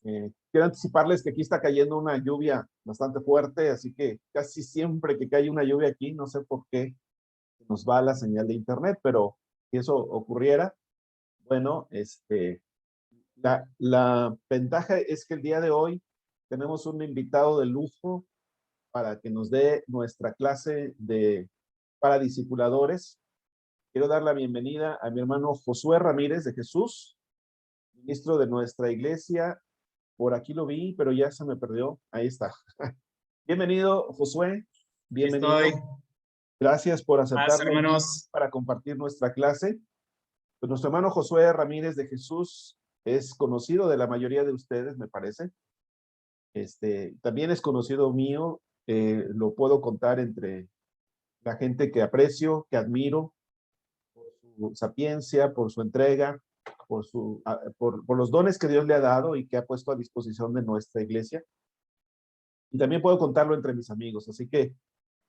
Quiero anticiparles que aquí está cayendo una lluvia bastante fuerte, así que casi siempre que cae una lluvia aquí, no sé por qué nos va la señal de internet, pero si eso ocurriera, bueno, la ventaja es que el día de hoy tenemos un invitado de lujo para que nos dé nuestra clase para discipuladores. Quiero dar la bienvenida a mi hermano Josué Ramírez de Jesús, ministro de nuestra iglesia. Por aquí lo vi, pero ya se me perdió. Ahí está. Bienvenido, Josué. Bienvenido. Estoy. Gracias por aceptar hermanos. para compartir nuestra clase. Pues nuestro hermano Josué Ramírez de Jesús es conocido de la mayoría de ustedes, me parece. También es conocido mío. Lo puedo contar entre la gente que aprecio, que admiro, por su sapiencia, por su entrega, por los dones que Dios le ha dado y que ha puesto a disposición de nuestra iglesia. Y también puedo contarlo entre mis amigos. Así que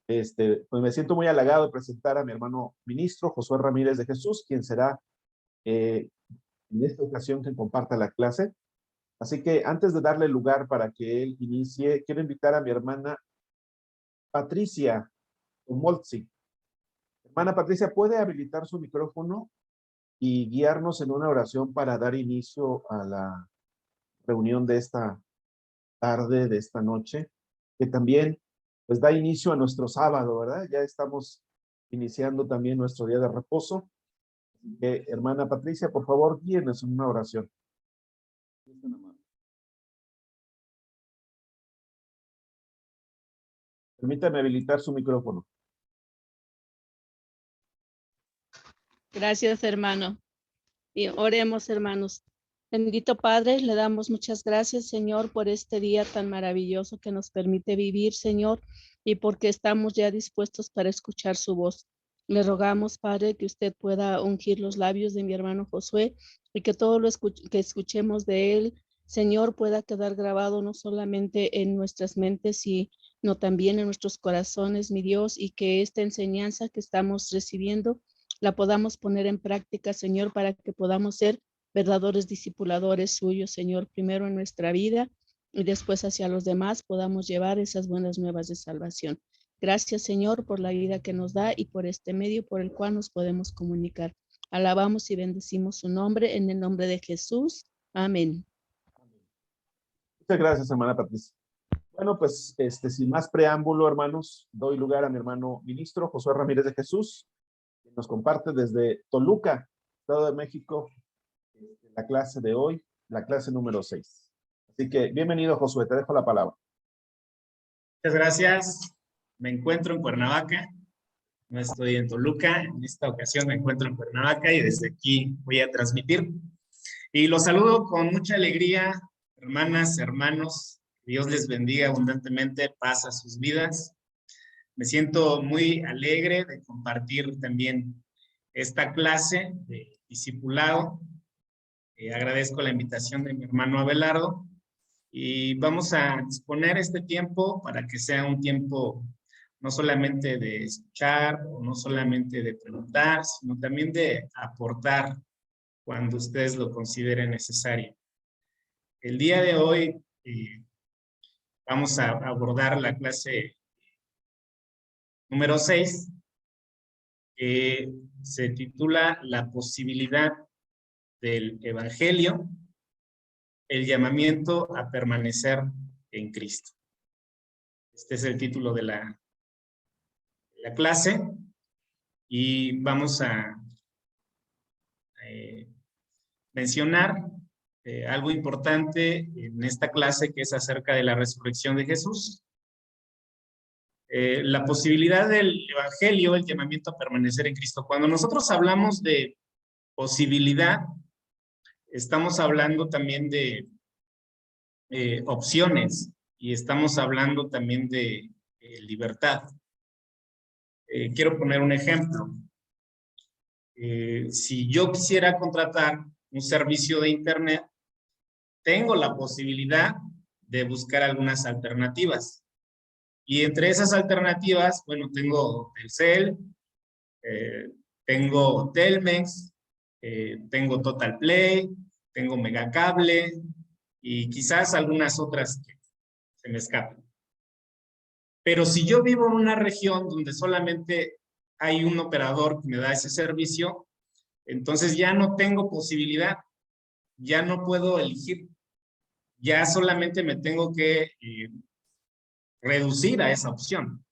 pues me siento muy halagado de presentar a mi hermano ministro, Josué Ramírez de Jesús, quien será en esta ocasión quien comparta la clase. Así que antes de darle lugar para que él inicie, quiero invitar a mi hermana Patricia Omolzi. Hermana Patricia, ¿puede habilitar su micrófono y guiarnos en una oración para dar inicio a la reunión de esta tarde, de esta noche, que también pues da inicio a nuestro sábado, ¿verdad? Ya estamos iniciando también nuestro día de reposo. Hermana Patricia, por favor, guíenos en una oración. Permítame habilitar su micrófono. Gracias, hermano. Y oremos, hermanos. Bendito Padre, le damos muchas gracias, Señor, por este día tan maravilloso que nos permite vivir, Señor, y porque estamos ya dispuestos para escuchar su voz. Le rogamos, Padre, que usted pueda ungir los labios de mi hermano Josué y que todo lo que escuchemos de él, Señor, pueda quedar grabado no solamente en nuestras mentes, sino también en nuestros corazones, mi Dios, y que esta enseñanza que estamos recibiendo la podamos poner en práctica, Señor, para que podamos ser verdaderos discipuladores suyos, Señor, primero en nuestra vida y después hacia los demás podamos llevar esas buenas nuevas de salvación. Gracias, Señor, por la vida que nos da y por este medio por el cual nos podemos comunicar. Alabamos y bendecimos su nombre en el nombre de Jesús. Amén. Muchas gracias, hermana Patricia. Bueno, pues sin más preámbulo, hermanos, doy lugar a mi hermano ministro Josué Ramírez de Jesús, que nos comparte desde Toluca, Estado de México, la clase de hoy, la clase número 6. Así que bienvenido, Josué, te dejo la palabra. Muchas gracias. Me encuentro en Cuernavaca, no estoy en Toluca, en esta ocasión me encuentro en Cuernavaca y desde aquí voy a transmitir. Y los saludo con mucha alegría, hermanas, hermanos, Dios les bendiga abundantemente, paz a sus vidas. Me siento muy alegre de compartir también esta clase de discipulado. Agradezco la invitación de mi hermano Abelardo y vamos a disponer este tiempo para que sea un tiempo no solamente de escuchar o no solamente de preguntar, sino también de aportar cuando ustedes lo consideren necesario. El día de hoy vamos a abordar la clase número 6, que se titula La posibilidad del Evangelio, el llamamiento a permanecer en Cristo. Este es el título de la clase y vamos a mencionar algo importante en esta clase que es acerca de la resurrección de Jesús. La posibilidad del Evangelio, el llamamiento a permanecer en Cristo. Cuando nosotros hablamos de posibilidad, estamos hablando también de opciones y estamos hablando también de libertad. Quiero poner un ejemplo. Si yo quisiera contratar un servicio de internet, tengo la posibilidad de buscar algunas alternativas. Y entre esas alternativas, bueno, tengo Telcel, tengo Telmex, tengo Total Play, tengo Megacable y quizás algunas otras que se me escapan. Pero si yo vivo en una región donde solamente hay un operador que me da ese servicio, entonces ya no tengo posibilidad, ya no puedo elegir, ya solamente me tengo que reducir a esa opción.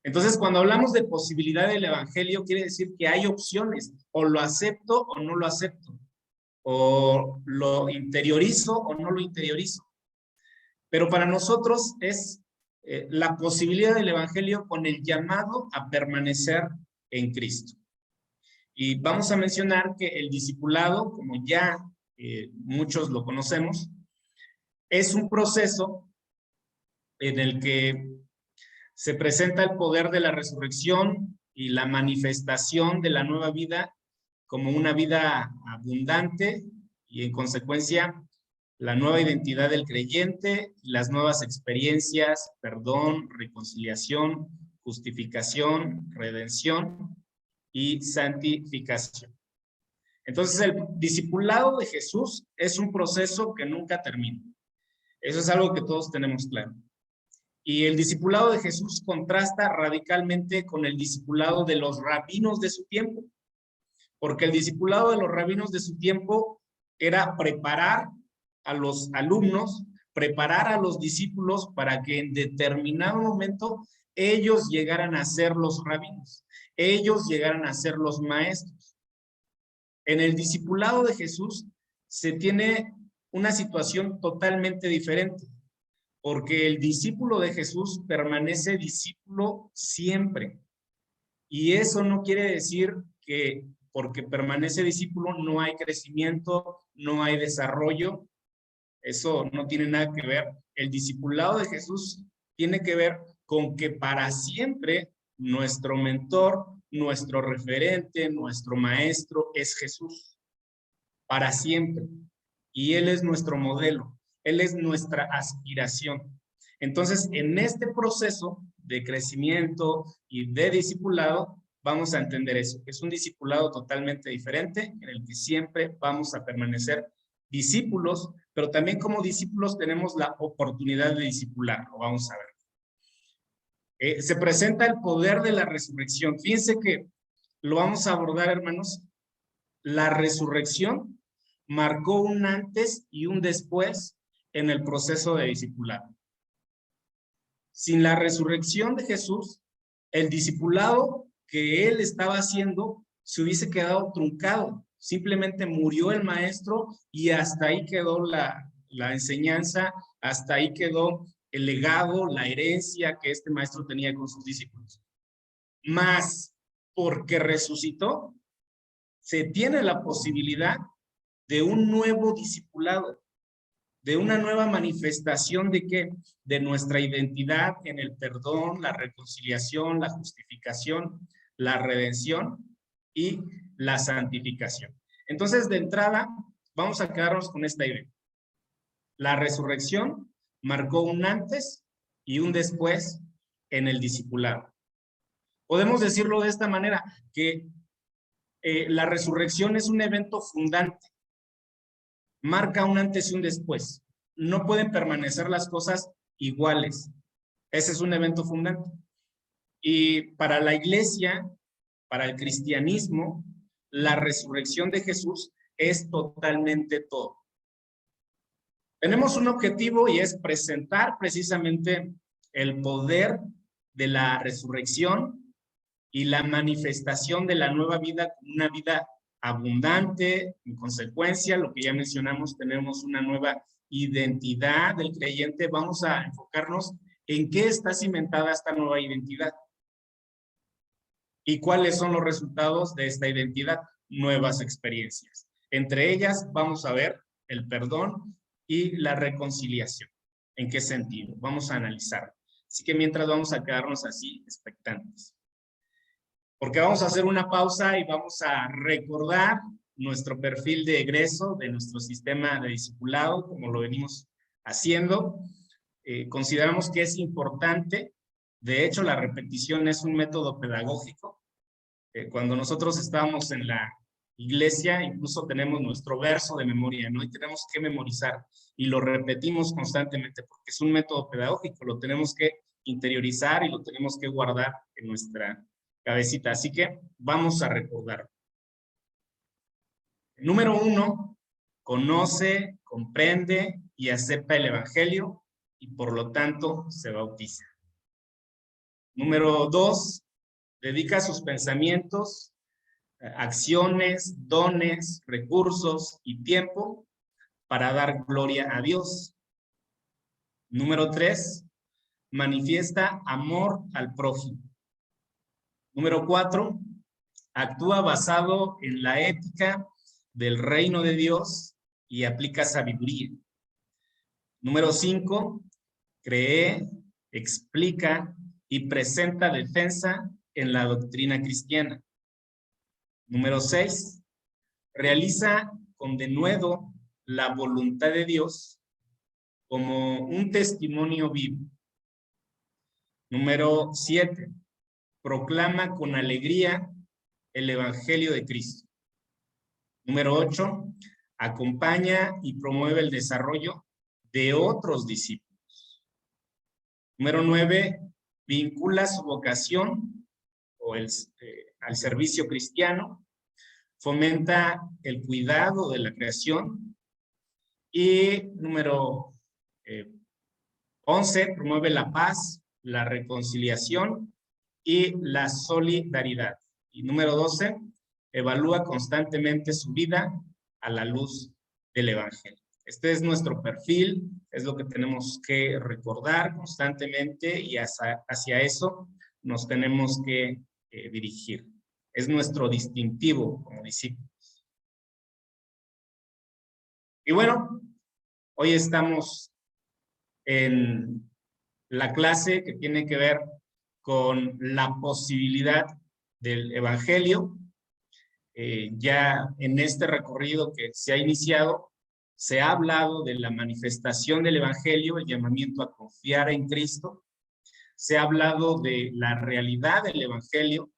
Entonces, cuando hablamos de posibilidad del evangelio, quiere decir que hay opciones, o lo acepto o no lo acepto, o lo interiorizo o no lo interiorizo. Pero para nosotros es la posibilidad del evangelio con el llamado a permanecer en Cristo. Y vamos a mencionar que el discipulado, como ya muchos lo conocemos, es un proceso en el que se presenta el poder de la resurrección y la manifestación de la nueva vida como una vida abundante y en consecuencia la nueva identidad del creyente y las nuevas experiencias, perdón, reconciliación, justificación, redención y santificación. Entonces el discipulado de Jesús es un proceso que nunca termina. Eso es algo que todos tenemos claro. Y el discipulado de Jesús contrasta radicalmente con el discipulado de los rabinos de su tiempo, porque el discipulado de los rabinos de su tiempo era preparar a los alumnos, preparar a los discípulos para que en determinado momento ellos llegaran a ser los rabinos, ellos llegaran a ser los maestros. En el discipulado de Jesús se tiene una situación totalmente diferente, porque el discípulo de Jesús permanece discípulo siempre. Y eso no quiere decir que porque permanece discípulo no hay crecimiento, no hay desarrollo. Eso no tiene nada que ver. El discipulado de Jesús tiene que ver con que para siempre nuestro mentor, nuestro referente, nuestro maestro es Jesús. Para siempre. Y Él es nuestro modelo. Él es nuestra aspiración. Entonces, en este proceso de crecimiento y de discipulado, vamos a entender eso. Es un discipulado totalmente diferente en el que siempre vamos a permanecer discípulos, pero también como discípulos tenemos la oportunidad de discipular. Lo vamos a ver. Se presenta el poder de la resurrección. Fíjense que lo vamos a abordar, hermanos. La resurrección marcó un antes y un después en el proceso de discipulado. Sin la resurrección de Jesús, el discipulado que él estaba haciendo se hubiese quedado truncado. Simplemente murió el maestro y hasta ahí quedó la enseñanza, hasta ahí quedó el legado, la herencia que este maestro tenía con sus discípulos. Mas, porque resucitó, se tiene la posibilidad de un nuevo discipulado, de una nueva manifestación de ¿qué? De nuestra identidad en el perdón, la reconciliación, la justificación, la redención y la santificación. Entonces, de entrada, vamos a quedarnos con esta idea. La resurrección marcó un antes y un después en el discipulado. Podemos decirlo de esta manera, que la resurrección es un evento fundante. Marca un antes y un después. No pueden permanecer las cosas iguales. Ese es un evento fundante. Y para la iglesia, para el cristianismo, la resurrección de Jesús es totalmente todo. Tenemos un objetivo y es presentar precisamente el poder de la resurrección y la manifestación de la nueva vida como una vida abundante. En consecuencia, lo que ya mencionamos, tenemos una nueva identidad del creyente. Vamos a enfocarnos en qué está cimentada esta nueva identidad y cuáles son los resultados de esta identidad. Nuevas experiencias. Entre ellas vamos a ver el perdón y la reconciliación. ¿En qué sentido? Vamos a analizar. Así que mientras vamos a quedarnos así expectantes. Porque vamos a hacer una pausa y vamos a recordar nuestro perfil de egreso de nuestro sistema de discipulado, como lo venimos haciendo. Consideramos que es importante. De hecho, la repetición es un método pedagógico. Cuando nosotros estábamos en la iglesia incluso tenemos nuestro verso de memoria, ¿no? Y tenemos que memorizar y lo repetimos constantemente porque es un método pedagógico, lo tenemos que interiorizar y lo tenemos que guardar en nuestra cabecita. Así que vamos a recordar. Número 1, conoce, comprende y acepta el Evangelio y por lo tanto se bautiza. Número 2, dedica sus pensamientos, acciones, dones, recursos y tiempo para dar gloria a Dios. Número 3, manifiesta amor al prójimo. Número 4, actúa basado en la ética del reino de Dios y aplica sabiduría. Número 5, cree, explica y presenta defensa en la doctrina cristiana. Número 6, realiza con denuedo la voluntad de Dios como un testimonio vivo. Número 7, proclama con alegría el Evangelio de Cristo. Número 8, acompaña y promueve el desarrollo de otros discípulos. Número 9, vincula su vocación al servicio cristiano, fomenta el cuidado de la creación. Y número 11, promueve la paz, la reconciliación y la solidaridad. Y número 12, evalúa constantemente su vida a la luz del Evangelio. Este es nuestro perfil, es lo que tenemos que recordar constantemente y hacia eso nos tenemos que dirigir. Es nuestro distintivo como discípulos. Y bueno, hoy estamos en la clase que tiene que ver con la posibilidad del Evangelio. Ya en este recorrido que se ha iniciado, se ha hablado de la manifestación del Evangelio, el llamamiento a confiar en Cristo. Se ha hablado de la realidad del Evangelio,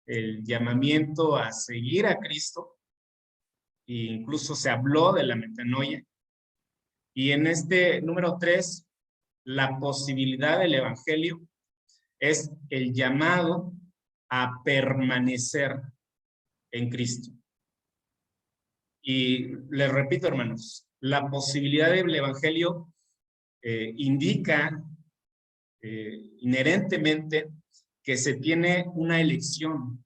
el llamamiento a seguir a Cristo. E incluso se habló de la metanoia. Y en este número 3, la posibilidad del Evangelio es el llamado a permanecer en Cristo. Y les repito, hermanos, la posibilidad del Evangelio indica inherentemente que se tiene una elección,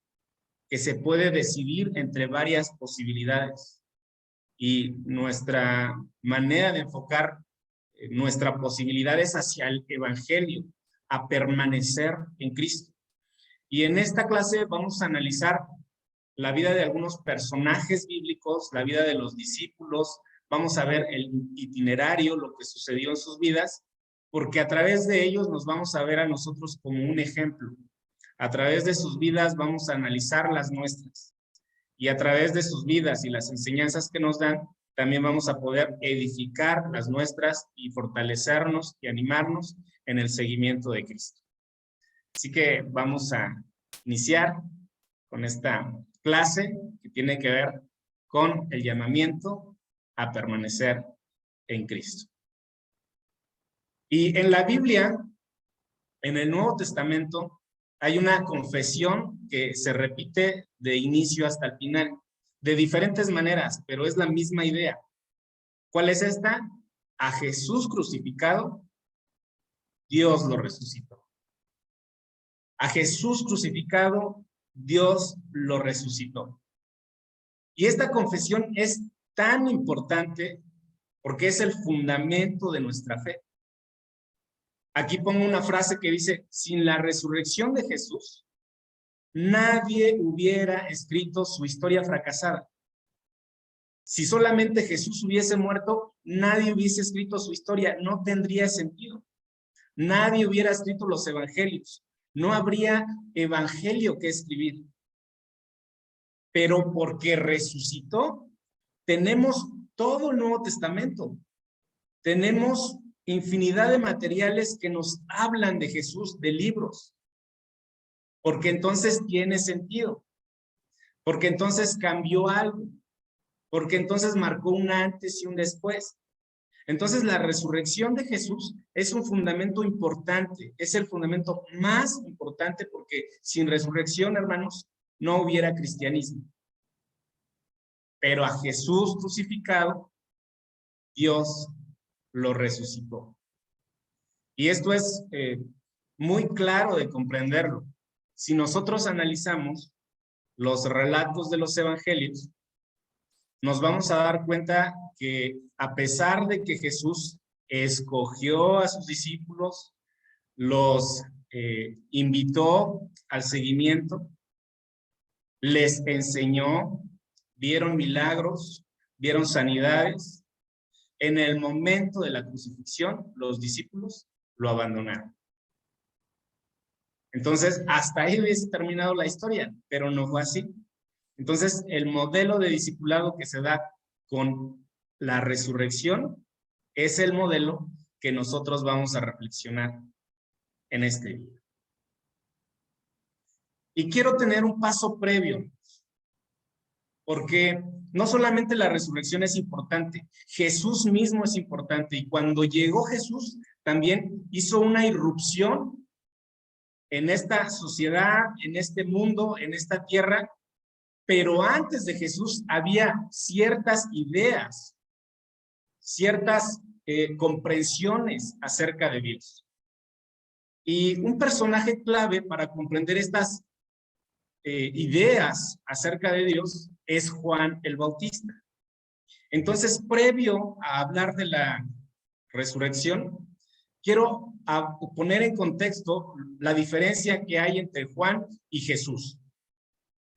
que se puede decidir entre varias posibilidades. Y nuestra manera de enfocar nuestra posibilidad es hacia el Evangelio, a permanecer en Cristo. Y en esta clase vamos a analizar la vida de algunos personajes bíblicos, la vida de los discípulos, vamos a ver el itinerario, lo que sucedió en sus vidas, porque a través de ellos nos vamos a ver a nosotros como un ejemplo. A través de sus vidas vamos a analizar las nuestras. Y a través de sus vidas y las enseñanzas que nos dan, también vamos a poder edificar las nuestras y fortalecernos y animarnos en el seguimiento de Cristo. Así que vamos a iniciar con esta clase que tiene que ver con el llamamiento a permanecer en Cristo. Y en la Biblia, en el Nuevo Testamento, hay una confesión que se repite de inicio hasta el final, de diferentes maneras, pero es la misma idea. ¿Cuál es esta? A Jesús crucificado, Dios lo resucitó. A Jesús crucificado, Dios lo resucitó. Y esta confesión es tan importante porque es el fundamento de nuestra fe. Aquí pongo una frase que dice, sin la resurrección de Jesús, nadie hubiera escrito su historia fracasada. Si solamente Jesús hubiese muerto, nadie hubiese escrito su historia, no tendría sentido. Nadie hubiera escrito los evangelios, no habría evangelio que escribir. Pero porque resucitó, tenemos todo el Nuevo Testamento. Tenemos infinidad de materiales que nos hablan de Jesús, de libros. Porque entonces tiene sentido. porque entonces cambió algo, porque entonces marcó un antes y un después. Entonces la resurrección de Jesús es un fundamento importante, es el fundamento más importante, porque sin resurrección, hermanos, no hubiera cristianismo. Pero a Jesús crucificado, Dios lo resucitó. Y esto es muy claro de comprenderlo. Si nosotros analizamos los relatos de los evangelios, nos vamos a dar cuenta que a pesar de que Jesús escogió a sus discípulos, los invitó al seguimiento, les enseñó, vieron milagros, vieron sanidades, en el momento de la crucifixión, los discípulos lo abandonaron. Entonces, hasta ahí hubiese terminado la historia, pero no fue así. Entonces, el modelo de discipulado que se da con la resurrección es el modelo que nosotros vamos a reflexionar en este día. Y quiero tener un paso previo, porque no solamente la resurrección es importante, Jesús mismo es importante. Y cuando llegó Jesús, también hizo una irrupción en esta sociedad, en este mundo, en esta tierra. Pero antes de Jesús había ciertas ideas, ciertas comprensiones acerca de Dios. Y un personaje clave para comprender estas ideas acerca de Dios es Juan el Bautista. Entonces, previo a hablar de la resurrección, quiero poner en contexto la diferencia que hay entre Juan y Jesús.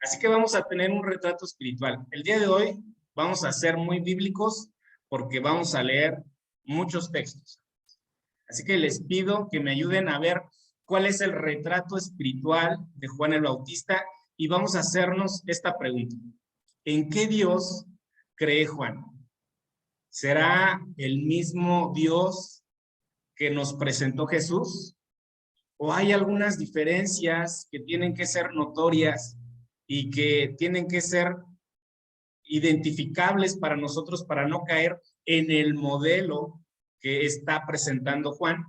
Así que vamos a tener un retrato espiritual. El día de hoy vamos a ser muy bíblicos porque vamos a leer muchos textos. Así que les pido que me ayuden a ver cuál es el retrato espiritual de Juan el Bautista y vamos a hacernos esta pregunta. ¿En qué Dios cree Juan? ¿Será el mismo Dios que nos presentó Jesús? ¿O hay algunas diferencias que tienen que ser notorias y que tienen que ser identificables para nosotros para no caer en el modelo que está presentando Juan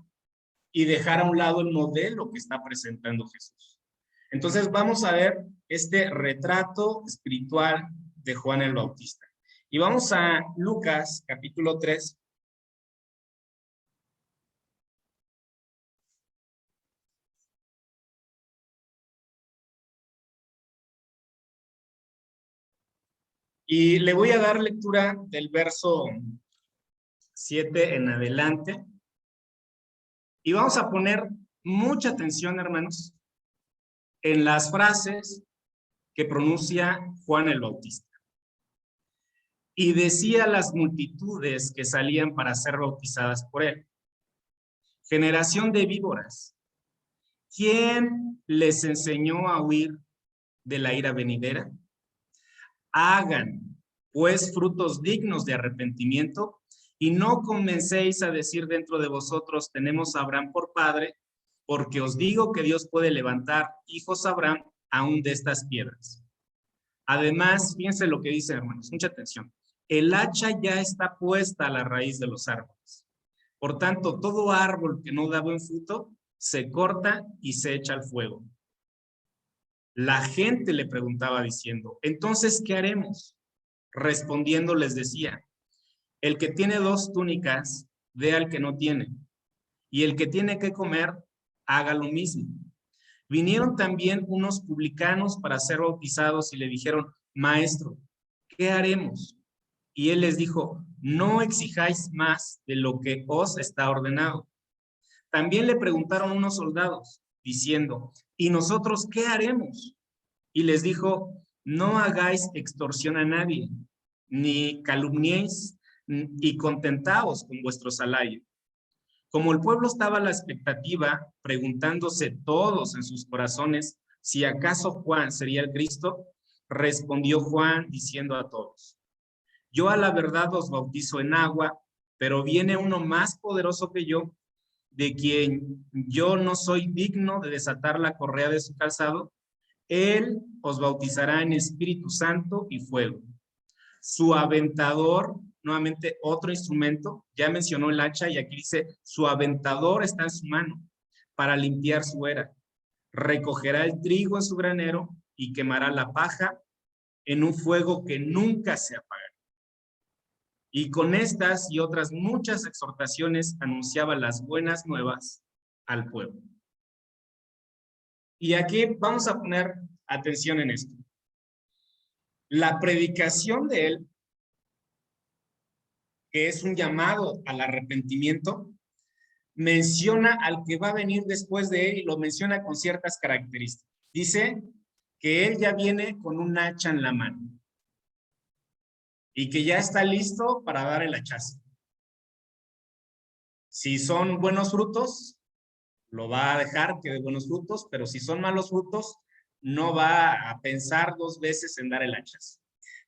y dejar a un lado el modelo que está presentando Jesús? Entonces vamos a ver este retrato espiritual de Juan el Bautista. Y vamos a Lucas capítulo 3. Y le voy a dar lectura del verso 7 en adelante. Y vamos a poner mucha atención, hermanos, en las frases que pronuncia Juan el Bautista. Y decía a las multitudes que salían para ser bautizadas por él: generación de víboras, ¿quién les enseñó a huir de la ira venidera? Hagan, pues, frutos dignos de arrepentimiento, y no comencéis a decir dentro de vosotros: tenemos a Abraham por padre, porque os digo que Dios puede levantar hijos a Abraham aún de estas piedras. Además, fíjense lo que dice, hermanos, mucha atención. El hacha ya está puesta a la raíz de los árboles. Por tanto, todo árbol que no da buen fruto se corta y se echa al fuego. La gente le preguntaba diciendo: entonces, ¿qué haremos? Respondiendo les decía: el que tiene 2 túnicas, dé al que no tiene, y el que tiene que comer, haga lo mismo. Vinieron también unos publicanos para ser bautizados y le dijeron: maestro, ¿qué haremos? Y él les dijo: no exijáis más de lo que os está ordenado. También le preguntaron unos soldados, diciendo: ¿y nosotros qué haremos? Y les dijo: no hagáis extorsión a nadie, ni calumniéis, y contentaos con vuestro salario. Como el pueblo estaba a la expectativa, preguntándose todos en sus corazones si acaso Juan sería el Cristo, respondió Juan diciendo a todos: yo a la verdad os bautizo en agua, pero viene uno más poderoso que yo, de quien yo no soy digno de desatar la correa de su calzado. Él os bautizará en Espíritu Santo y fuego. Su aventador, nuevamente otro instrumento, ya mencionó el hacha y aquí dice, su aventador está en su mano para limpiar su era. Recogerá el trigo en su granero y quemará la paja en un fuego que nunca se apagará. Y con estas y otras muchas exhortaciones anunciaba las buenas nuevas al pueblo. Y aquí vamos a poner atención en esto. La predicación de él, que es un llamado al arrepentimiento, menciona al que va a venir después de él y lo menciona con ciertas características. Dice que él ya viene con un hacha en la mano y que ya está listo para dar el hachazo. Si son buenos frutos, lo va a dejar que dé buenos frutos, pero si son malos frutos, no va a pensar dos veces en dar el hachazo.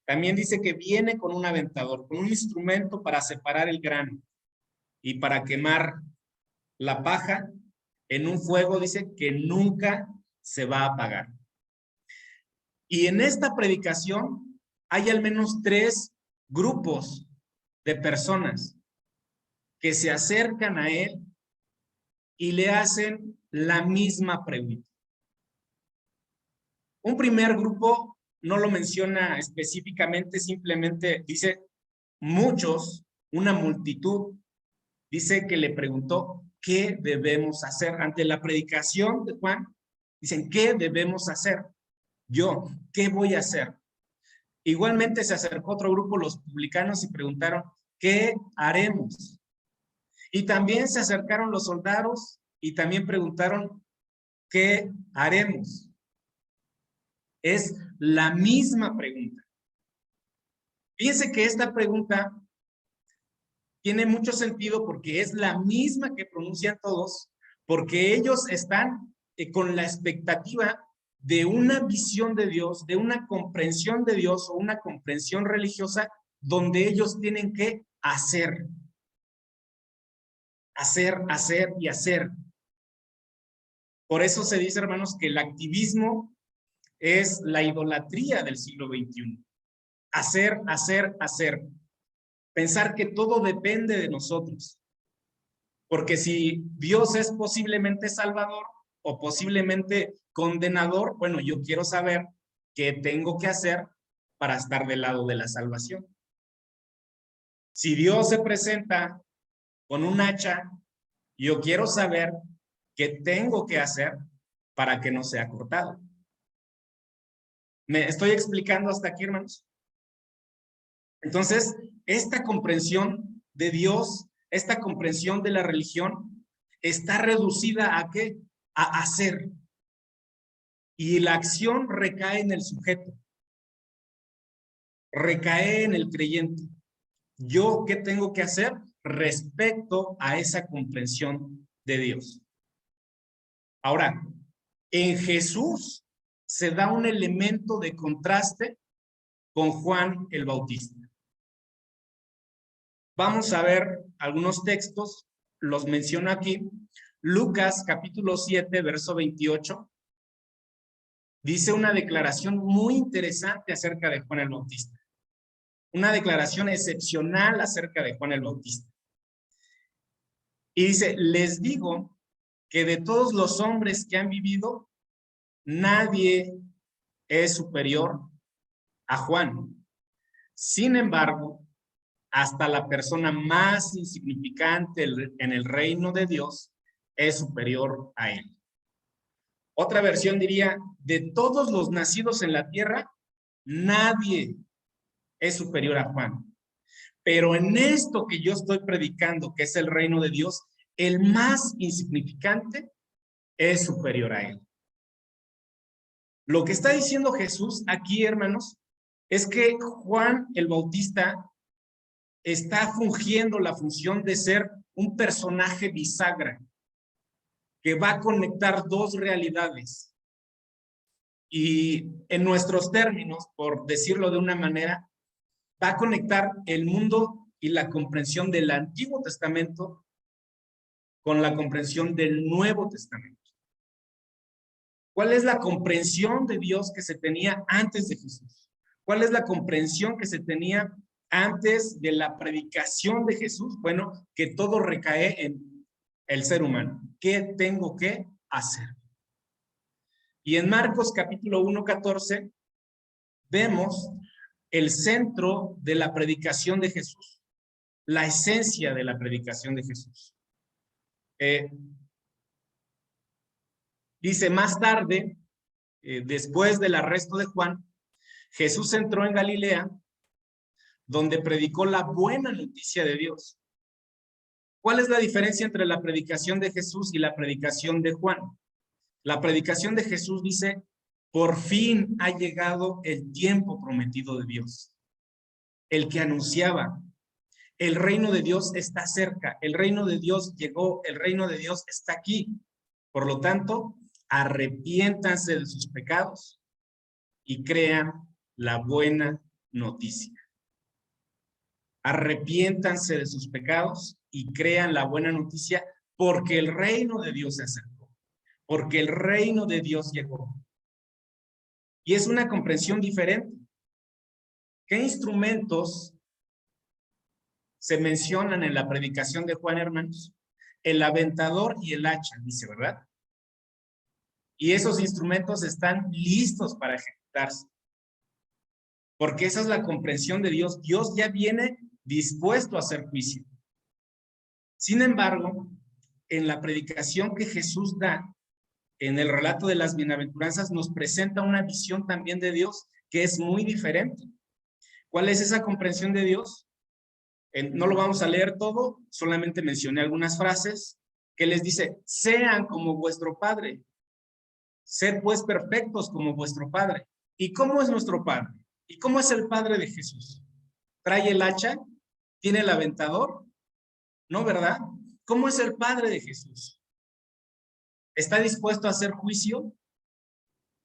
También dice que viene con un aventador, con un instrumento para separar el grano y para quemar la paja en un fuego, dice, que nunca se va a apagar. Y en esta predicación hay al menos 3 grupos de personas que se acercan a él y le hacen la misma pregunta. Un primer grupo no lo menciona específicamente, simplemente dice muchos, una multitud, dice que le preguntó, ¿qué debemos hacer? Ante la predicación de Juan, dicen, ¿qué debemos hacer? Yo, ¿qué voy a hacer? Igualmente se acercó otro grupo, los publicanos, y preguntaron, ¿qué haremos? Y también se acercaron los soldados y también preguntaron, ¿qué haremos? Es la misma pregunta. Fíjense que esta pregunta tiene mucho sentido porque es la misma que pronuncian todos, porque ellos están con la expectativa de una visión de Dios, de una comprensión de Dios o una comprensión religiosa donde ellos tienen que hacer. Hacer, hacer y hacer. Por eso se dice, hermanos, que el activismo es la idolatría del siglo XXI. Hacer, hacer, hacer. Pensar que todo depende de nosotros. Porque si Dios es posiblemente salvador o posiblemente condenador, bueno, yo quiero saber qué tengo que hacer para estar del lado de la salvación. Si Dios se presenta con un hacha, yo quiero saber qué tengo que hacer para que no sea cortado. ¿Me estoy explicando hasta aquí, hermanos? Entonces, esta comprensión de Dios, esta comprensión de la religión, está reducida ¿a qué? A hacer. Y la acción recae en el sujeto. Recae en el creyente. ¿Yo qué tengo que hacer respecto a esa comprensión de Dios? Ahora, en Jesús se da un elemento de contraste con Juan el Bautista. Vamos a ver algunos textos, los menciono aquí. Lucas capítulo 7, verso 28, dice una declaración muy interesante acerca de Juan el Bautista. Una declaración excepcional acerca de Juan el Bautista. Y dice, les digo que de todos los hombres que han vivido, nadie es superior a Juan. Sin embargo, hasta la persona más insignificante en el reino de Dios es superior a él. Otra versión diría, de todos los nacidos en la tierra, nadie es superior a Juan. Pero en esto que yo estoy predicando, que es el reino de Dios, el más insignificante es superior a él. Lo que está diciendo Jesús aquí, hermanos, es que Juan el Bautista está fungiendo la función de ser un personaje bisagra que va a conectar 2 realidades. Y en nuestros términos, por decirlo de una manera, va a conectar el mundo y la comprensión del Antiguo Testamento con la comprensión del Nuevo Testamento. ¿Cuál es la comprensión de Dios que se tenía antes de Jesús? ¿Cuál es la comprensión que se tenía antes de la predicación de Jesús? Bueno, que todo recae en el ser humano. ¿Qué tengo que hacer? Y en Marcos capítulo 1:14 vemos el centro de la predicación de Jesús, la esencia de la predicación de Jesús. Dice, más tarde, después del arresto de Juan, Jesús entró en Galilea, donde predicó la buena noticia de Dios. ¿Cuál es la diferencia entre la predicación de Jesús y la predicación de Juan? La predicación de Jesús dice, por fin ha llegado el tiempo prometido de Dios. El que anunciaba, el reino de Dios está cerca, el reino de Dios llegó, el reino de Dios está aquí. Por lo tanto, arrepiéntanse de sus pecados y crean la buena noticia. Arrepiéntanse de sus pecados y crean la buena noticia, porque el reino de Dios se acercó, porque el reino de Dios llegó. Y es una comprensión diferente. ¿Qué instrumentos se mencionan en la predicación de Juan, hermanos? El aventador y el hacha, dice, ¿verdad? Y esos instrumentos están listos para ejecutarse. Porque esa es la comprensión de Dios. Dios ya viene dispuesto a hacer juicio. Sin embargo, en la predicación que Jesús da, en el relato de las bienaventuranzas, nos presenta una visión también de Dios que es muy diferente. ¿Cuál es esa comprensión de Dios? No lo vamos a leer todo, solamente mencioné algunas frases que les dice, sean como vuestro Padre, sed pues perfectos como vuestro Padre. ¿Y cómo es nuestro Padre? ¿Y cómo es el Padre de Jesús? ¿Trae el hacha? ¿Tiene el aventador? No, ¿verdad? ¿Cómo es el Padre de Jesús? ¿Está dispuesto a hacer juicio?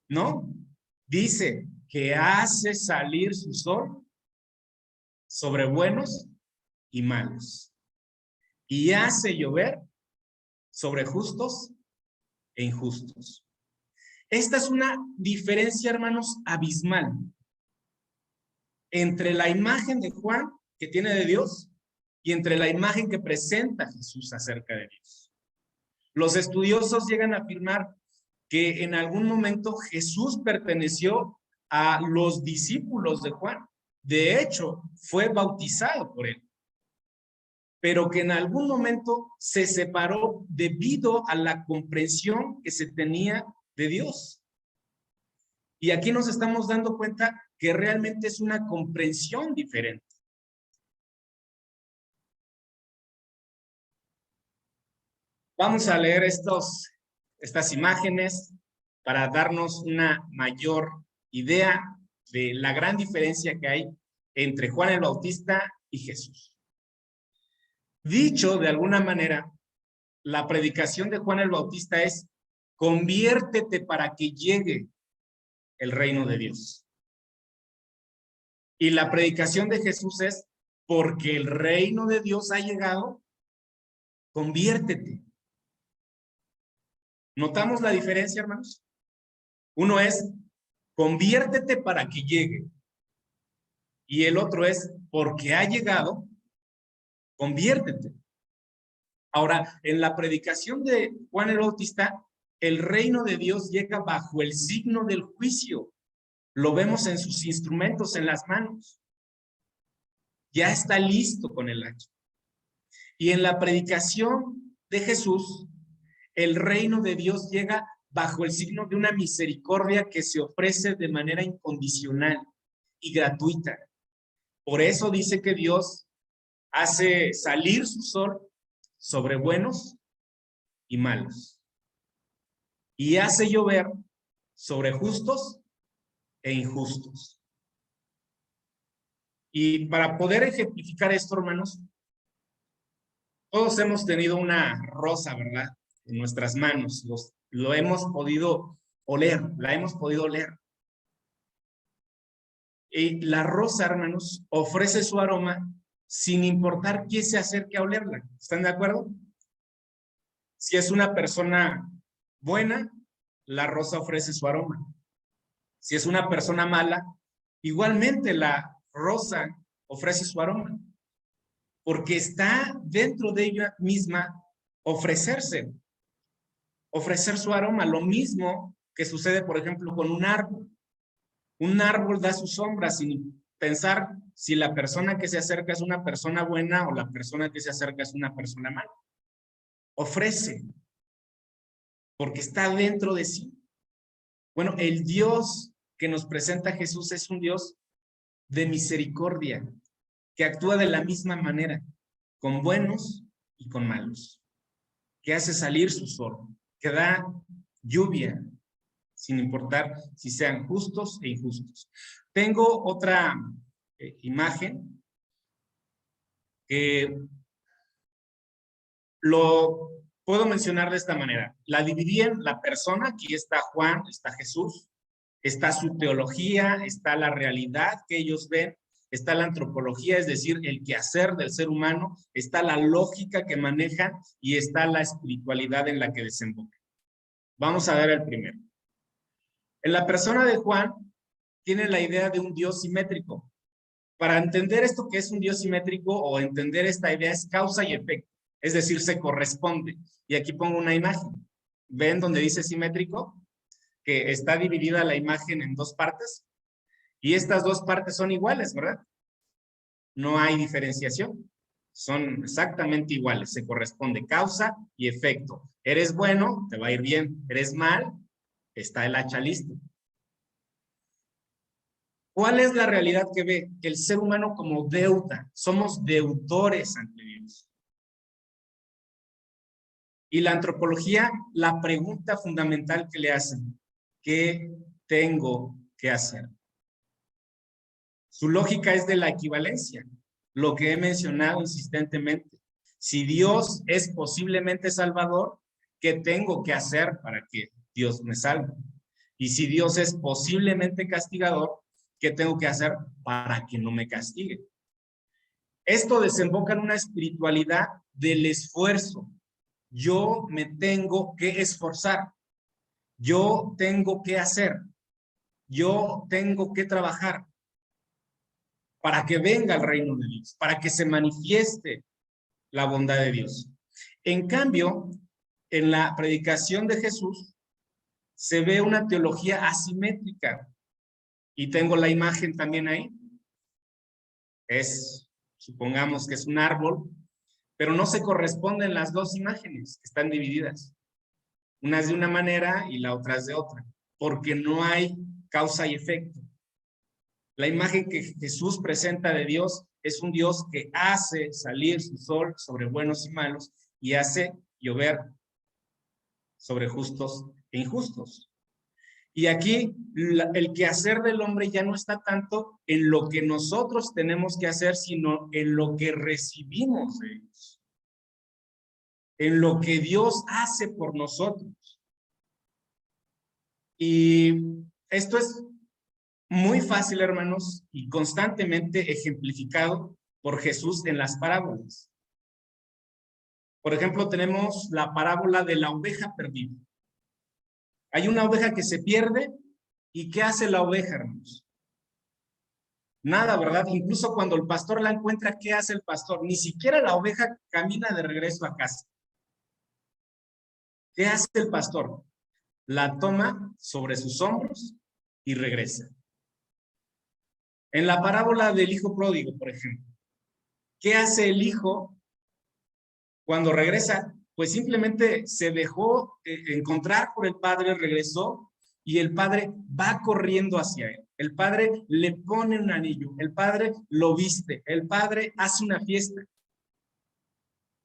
No. Dice que hace salir su sol sobre buenos y malos. Y hace llover sobre justos e injustos. Esta es una diferencia, hermanos, abismal entre la imagen de Juan que tiene de Dios y entre la imagen que presenta Jesús acerca de Dios. Los estudiosos llegan a afirmar que en algún momento Jesús perteneció a los discípulos de Juan. De hecho, fue bautizado por él. Pero que en algún momento se separó debido a la comprensión que se tenía de Dios. Y aquí nos estamos dando cuenta que realmente es una comprensión diferente. Vamos a leer estas imágenes para darnos una mayor idea de la gran diferencia que hay entre Juan el Bautista y Jesús. Dicho de alguna manera, la predicación de Juan el Bautista es: conviértete para que llegue el reino de Dios. Y la predicación de Jesús es: porque el reino de Dios ha llegado, conviértete. ¿Notamos la diferencia, hermanos? Uno es: conviértete para que llegue. Y el otro es: porque ha llegado, conviértete. Ahora, en la predicación de Juan el Bautista, el reino de Dios llega bajo el signo del juicio. Lo vemos en sus instrumentos en las manos. Ya está listo con el hacha. Y en la predicación de Jesús, el reino de Dios llega bajo el signo de una misericordia que se ofrece de manera incondicional y gratuita. Por eso dice que Dios hace salir su sol sobre buenos y malos, y hace llover sobre justos e injustos. Y para poder ejemplificar esto, hermanos, todos hemos tenido una rosa, ¿verdad?, en nuestras manos. Lo hemos podido oler, la hemos podido oler. Y la rosa, hermanos, ofrece su aroma sin importar quién se acerque a olerla. ¿Están de acuerdo? Si es una persona buena, la rosa ofrece su aroma. Si es una persona mala, igualmente la rosa ofrece su aroma, porque está dentro de ella misma ofrecerse, ofrecer su aroma. Lo mismo que sucede, por ejemplo, con un árbol. Un árbol da su sombra sin pensar si la persona que se acerca es una persona buena o la persona que se acerca es una persona mala. Ofrece, porque está dentro de sí. Bueno, el Dios que nos presenta Jesús es un Dios de misericordia, que actúa de la misma manera, con buenos y con malos, que hace salir su sol, que da lluvia, sin importar si sean justos e injustos. Tengo otra imagen que lo puedo mencionar de esta manera. La dividí en la persona, aquí está Juan, está Jesús, está su teología, está la realidad que ellos ven, está la antropología, es decir, el quehacer del ser humano, está la lógica que manejan y está la espiritualidad en la que desembocan. Vamos a ver el primero. En la persona de Juan tiene la idea de un Dios simétrico. Para entender esto que es un Dios simétrico o entender esta idea es causa y efecto, es decir, se corresponde. Y aquí pongo una imagen. ¿Ven donde dice simétrico? Que está dividida la imagen en dos partes y estas dos partes son iguales, ¿verdad? No hay diferenciación. Son exactamente iguales. Se corresponde causa y efecto. Eres bueno, te va a ir bien. Eres mal, está el hacha listo. ¿Cuál es la realidad que ve? El ser humano como deuda. Somos deudores ante Dios. Y la antropología, la pregunta fundamental que le hacen, ¿qué tengo que hacer? Su lógica es de la equivalencia, lo que he mencionado insistentemente. Si Dios es posiblemente salvador, ¿qué tengo que hacer para que Dios me salve? Y si Dios es posiblemente castigador, ¿qué tengo que hacer para que no me castigue? Esto desemboca en una espiritualidad del esfuerzo. Yo me tengo que esforzar. Yo tengo que hacer. Yo tengo que trabajar para que venga el reino de Dios, para que se manifieste la bondad de Dios. En cambio, en la predicación de Jesús se ve una teología asimétrica. Y tengo la imagen también ahí. Supongamos que es un árbol, pero no se corresponden las dos imágenes, están divididas. Una es de una manera y la otra es de otra, porque no hay causa y efecto. La imagen que Jesús presenta de Dios es un Dios que hace salir su sol sobre buenos y malos y hace llover sobre justos e injustos. Y aquí el quehacer del hombre ya no está tanto en lo que nosotros tenemos que hacer, sino en lo que recibimos de Dios. En lo que Dios hace por nosotros. Y esto es muy fácil, hermanos, y constantemente ejemplificado por Jesús en las parábolas. Por ejemplo, tenemos la parábola de la oveja perdida. Hay una oveja que se pierde, ¿y qué hace la oveja, hermanos? Nada, ¿verdad? Incluso cuando el pastor la encuentra, ¿qué hace el pastor? Ni siquiera la oveja camina de regreso a casa. ¿Qué hace el pastor? La toma sobre sus hombros y regresa. En la parábola del hijo pródigo, por ejemplo, ¿qué hace el hijo cuando regresa? Pues simplemente se dejó encontrar por el padre, regresó y el padre va corriendo hacia él. El padre le pone un anillo, el padre lo viste, el padre hace una fiesta.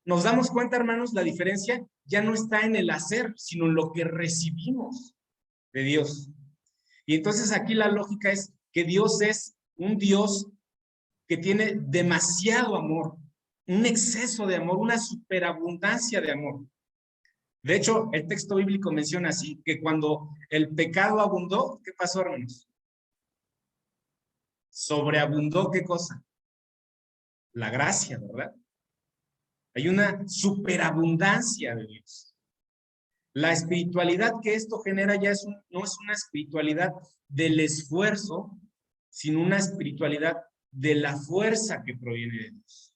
Nos damos cuenta, hermanos, la diferencia ya no está en el hacer, sino en lo que recibimos de Dios. Y entonces aquí la lógica es que Dios es un Dios que tiene demasiado amor, un exceso de amor, una superabundancia de amor. De hecho, el texto bíblico menciona así, que cuando el pecado abundó, ¿qué pasó, hermanos? Sobreabundó, ¿qué cosa? La gracia, ¿verdad? Hay una superabundancia de Dios. La espiritualidad que esto genera ya no es una espiritualidad del esfuerzo, sino una espiritualidad de la fuerza que proviene de Dios.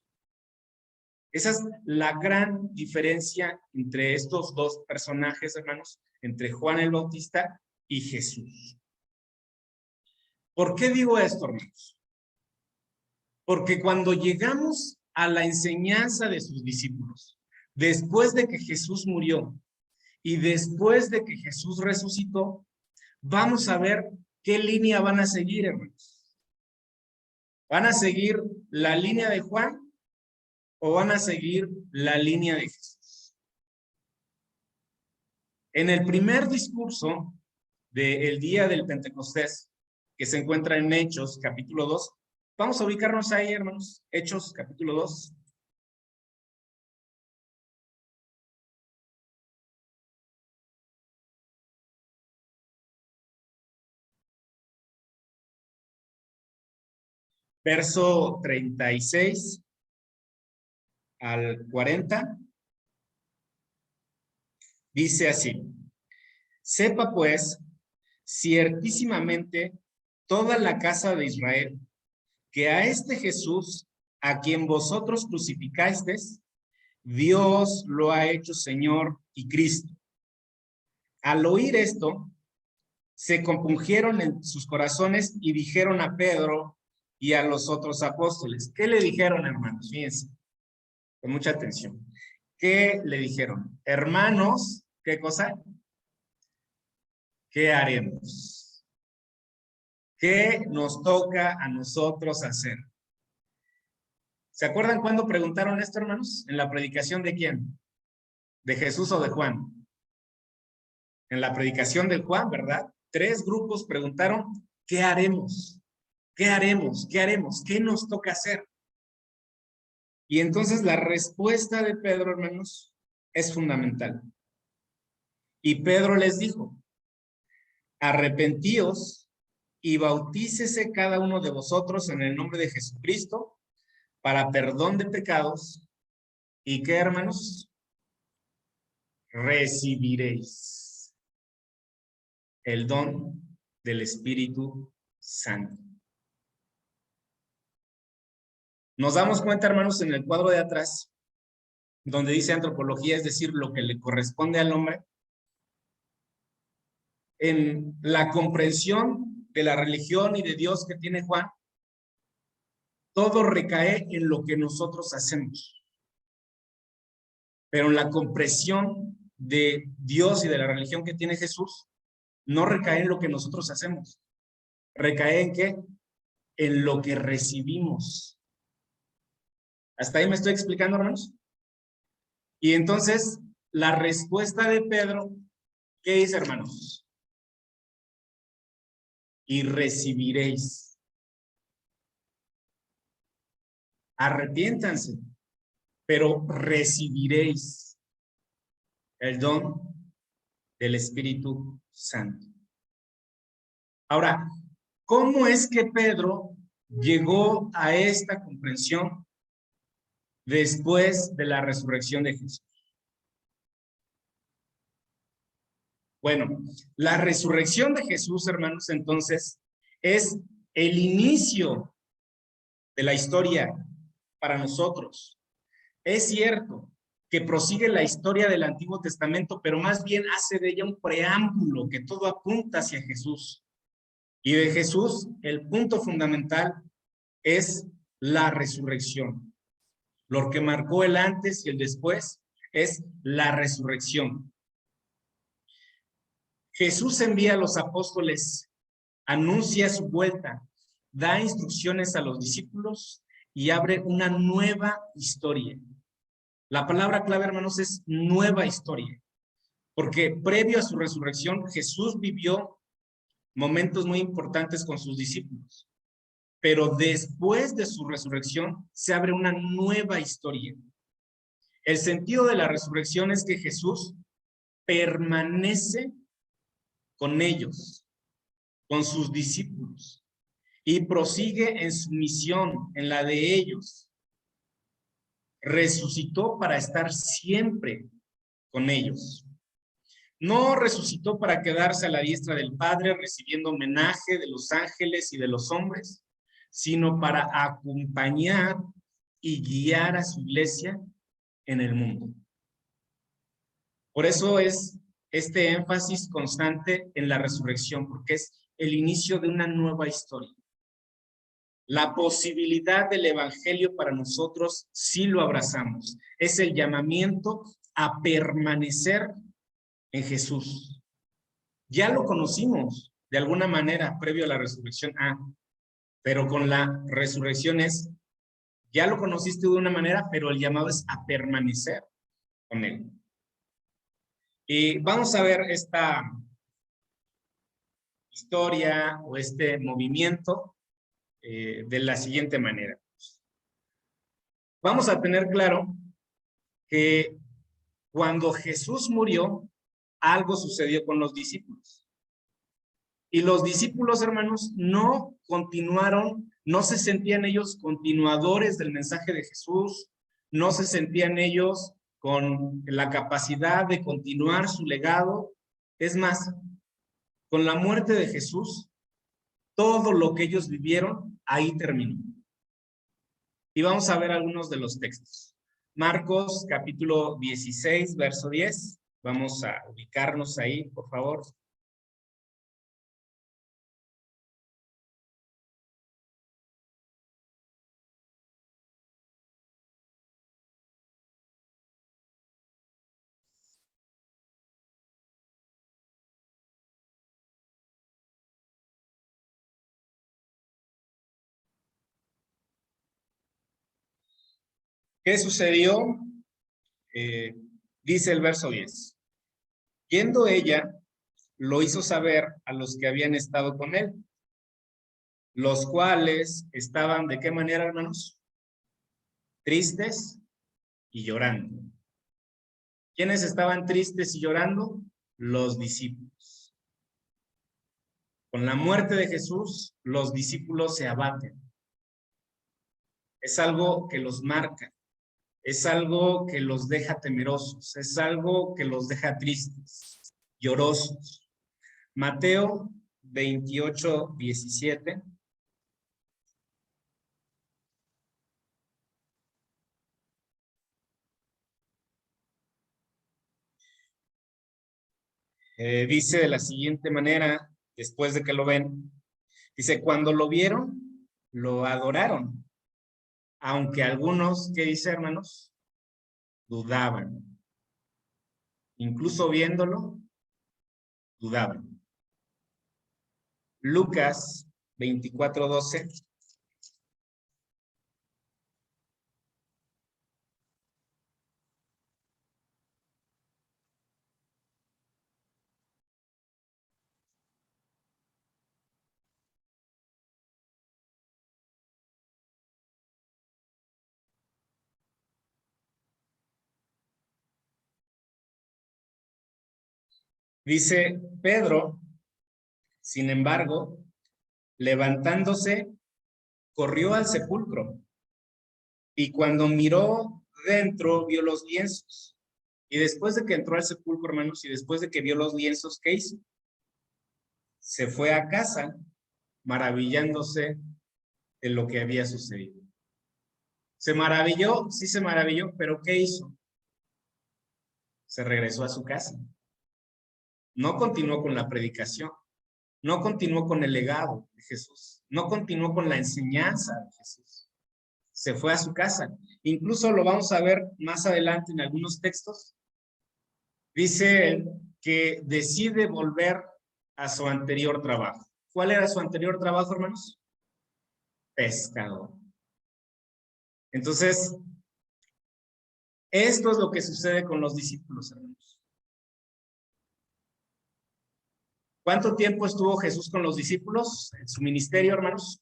Esa es la gran diferencia entre estos dos personajes, hermanos, entre Juan el Bautista y Jesús. ¿Por qué digo esto, hermanos? Porque cuando llegamos a la enseñanza de sus discípulos, después de que Jesús murió y después de que Jesús resucitó, vamos a ver qué línea van a seguir, hermanos. ¿Van a seguir la línea de Juan o van a seguir la línea de Jesús? En el primer discurso del día del Pentecostés, que se encuentra en Hechos, capítulo 2, vamos a ubicarnos ahí, hermanos. Hechos, capítulo 2. Verso 36 al 40. Dice así: sepa pues, ciertísimamente, toda la casa de Israel, que a este Jesús, a quien vosotros crucificasteis, Dios lo ha hecho Señor y Cristo. Al oír esto, se compungieron en sus corazones y dijeron a Pedro y a los otros apóstoles. ¿Qué le dijeron, hermanos? Fíjense, con mucha atención. ¿Qué le dijeron? Hermanos, ¿qué cosa? ¿Qué haremos? ¿Qué nos toca a nosotros hacer? ¿Se acuerdan cuándo preguntaron esto, hermanos? ¿En la predicación de quién? ¿De Jesús o de Juan? En la predicación de Juan, ¿verdad? 3 grupos preguntaron, ¿qué haremos? ¿Qué haremos? ¿Qué haremos? ¿Qué nos toca hacer? Y entonces la respuesta de Pedro, hermanos, es fundamental. Y Pedro les dijo, arrepentíos y bautícese cada uno de vosotros en el nombre de Jesucristo para perdón de pecados. ¿Y qué, hermanos? Recibiréis el don del Espíritu Santo. Nos damos cuenta, hermanos, en el cuadro de atrás, donde dice antropología, es decir, lo que le corresponde al hombre, en la comprensión de la religión y de Dios que tiene Juan, todo recae en lo que nosotros hacemos. Pero en la comprensión de Dios y de la religión que tiene Jesús, no recae en lo que nosotros hacemos. ¿Recae en qué? En lo que recibimos. ¿Hasta ahí me estoy explicando, hermanos? Y entonces, la respuesta de Pedro, ¿qué dice, hermanos? Y recibiréis. Arrepiéntanse, pero recibiréis el don del Espíritu Santo. Ahora, ¿cómo es que Pedro llegó a esta comprensión después de la resurrección de Jesús? Bueno, la resurrección de Jesús, hermanos, entonces, es el inicio de la historia para nosotros. Es cierto que prosigue la historia del Antiguo Testamento, pero más bien hace de ella un preámbulo que todo apunta hacia Jesús. Y de Jesús, el punto fundamental es la resurrección. Lo que marcó el antes y el después es la resurrección. Jesús envía a los apóstoles, anuncia su vuelta, da instrucciones a los discípulos y abre una nueva historia. La palabra clave, hermanos, es nueva historia, porque previo a su resurrección, Jesús vivió momentos muy importantes con sus discípulos, pero después de su resurrección se abre una nueva historia. El sentido de la resurrección es que Jesús permanece con ellos, con sus discípulos, y prosigue en su misión, en la de ellos. Resucitó para estar siempre con ellos. No resucitó para quedarse a la diestra del Padre recibiendo homenaje de los ángeles y de los hombres, sino para acompañar y guiar a su iglesia en el mundo. Por eso es este énfasis constante en la resurrección, porque es el inicio de una nueva historia. La posibilidad del evangelio para nosotros sí lo abrazamos. Es el llamamiento a permanecer en Jesús. Ya lo conocimos de alguna manera previo a la resurrección, pero con la resurrección ya lo conociste de una manera, pero el llamado es a permanecer con él. Y vamos a ver esta historia o este movimiento de la siguiente manera. Vamos a tener claro que cuando Jesús murió, algo sucedió con los discípulos. Y los discípulos, hermanos, no continuaron, no se sentían ellos continuadores del mensaje de Jesús, no se sentían ellos con la capacidad de continuar su legado. Es más, con la muerte de Jesús, todo lo que ellos vivieron, ahí terminó. Y vamos a ver algunos de los textos. Marcos, capítulo 16, verso 10. Vamos a ubicarnos ahí, por favor. ¿Qué sucedió? Dice el verso 10. Yendo ella, lo hizo saber a los que habían estado con él, los cuales estaban, ¿de qué manera, hermanos? Tristes y llorando. ¿Quiénes estaban tristes y llorando? Los discípulos. Con la muerte de Jesús, los discípulos se abaten. Es algo que los marca. Es algo que los deja temerosos, es algo que los deja tristes, llorosos. Mateo 28, 17. Dice de la siguiente manera, después de que lo ven, dice, cuando lo vieron, lo adoraron, aunque algunos, ¿qué dice, hermanos? Dudaban. Incluso viéndolo, dudaban. Lucas 24, 12. Dice Pedro, sin embargo, levantándose, corrió al sepulcro y cuando miró dentro, vio los lienzos. Y después de que entró al sepulcro, hermanos, y después de que vio los lienzos, ¿qué hizo? Se fue a casa maravillándose de lo que había sucedido. ¿Se maravilló? Sí se maravilló, pero ¿qué hizo? Se regresó a su casa. No continuó con la predicación. No continuó con el legado de Jesús. No continuó con la enseñanza de Jesús. Se fue a su casa. Incluso lo vamos a ver más adelante en algunos textos. Dice él que decide volver a su anterior trabajo. ¿Cuál era su anterior trabajo, hermanos? Pescador. Entonces, esto es lo que sucede con los discípulos, hermanos. ¿Cuánto tiempo estuvo Jesús con los discípulos en su ministerio, hermanos?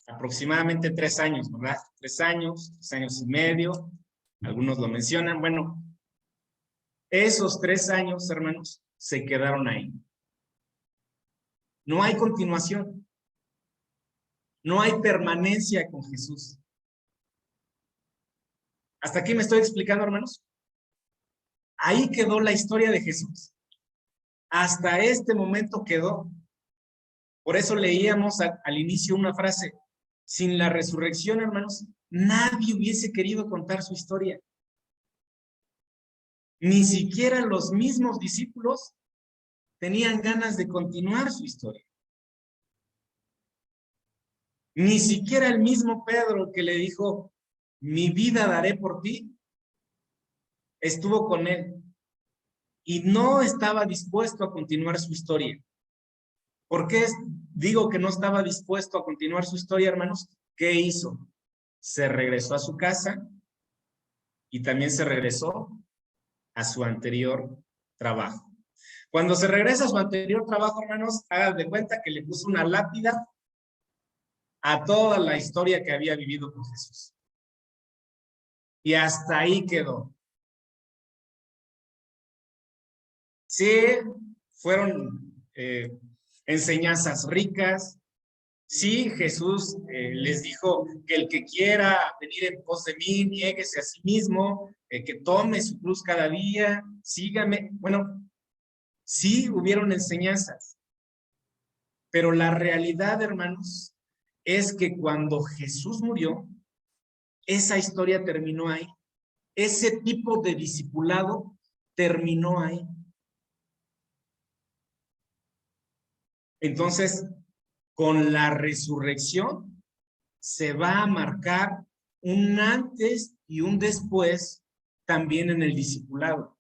Aproximadamente 3 años, ¿verdad? 3 años, 3 años y medio. Algunos lo mencionan. Bueno, esos 3 años, hermanos, se quedaron ahí. No hay continuación. No hay permanencia con Jesús. ¿Hasta aquí me estoy explicando, hermanos? Ahí quedó la historia de Jesús. Hasta este momento quedó. Por eso leíamos al inicio una frase: sin la resurrección, hermanos, nadie hubiese querido contar su historia. Ni siquiera los mismos discípulos tenían ganas de continuar su historia. Ni siquiera el mismo Pedro, que le dijo, mi vida daré por ti, estuvo con él y no estaba dispuesto a continuar su historia. ¿Por qué digo que no estaba dispuesto a continuar su historia, hermanos? ¿Qué hizo? Se regresó a su casa y también se regresó a su anterior trabajo. Cuando se regresa a su anterior trabajo, hermanos, hagan de cuenta que le puso una lápida a toda la historia que había vivido con Jesús. Y hasta ahí quedó. Sí, fueron enseñanzas ricas. Sí, Jesús les dijo que el que quiera venir en pos de mí, niéguese a sí mismo, que tome su cruz cada día, sígame. Bueno, sí hubieron enseñanzas, pero la realidad, hermanos, es que cuando Jesús murió, esa historia terminó ahí. Ese tipo de discipulado terminó ahí. Entonces, con la resurrección se va a marcar un antes y un después también en el discipulado.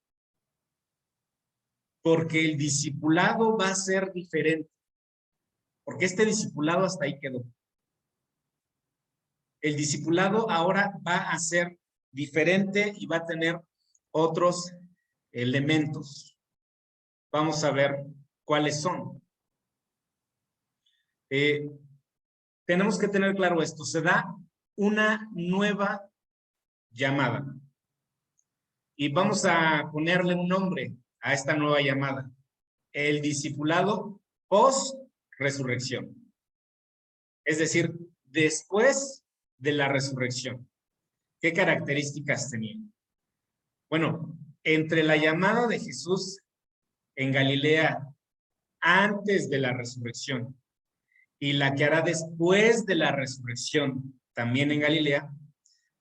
Porque el discipulado va a ser diferente. Porque este discipulado hasta ahí quedó. El discipulado ahora va a ser diferente y va a tener otros elementos. Vamos a ver cuáles son. Tenemos que tener claro esto. Se da una nueva llamada. Y vamos a ponerle un nombre a esta nueva llamada. El discipulado post-resurrección. Es decir, después de la resurrección. ¿Qué características tenía? Bueno, entre la llamada de Jesús en Galilea antes de la resurrección y la que hará después de la resurrección también en Galilea,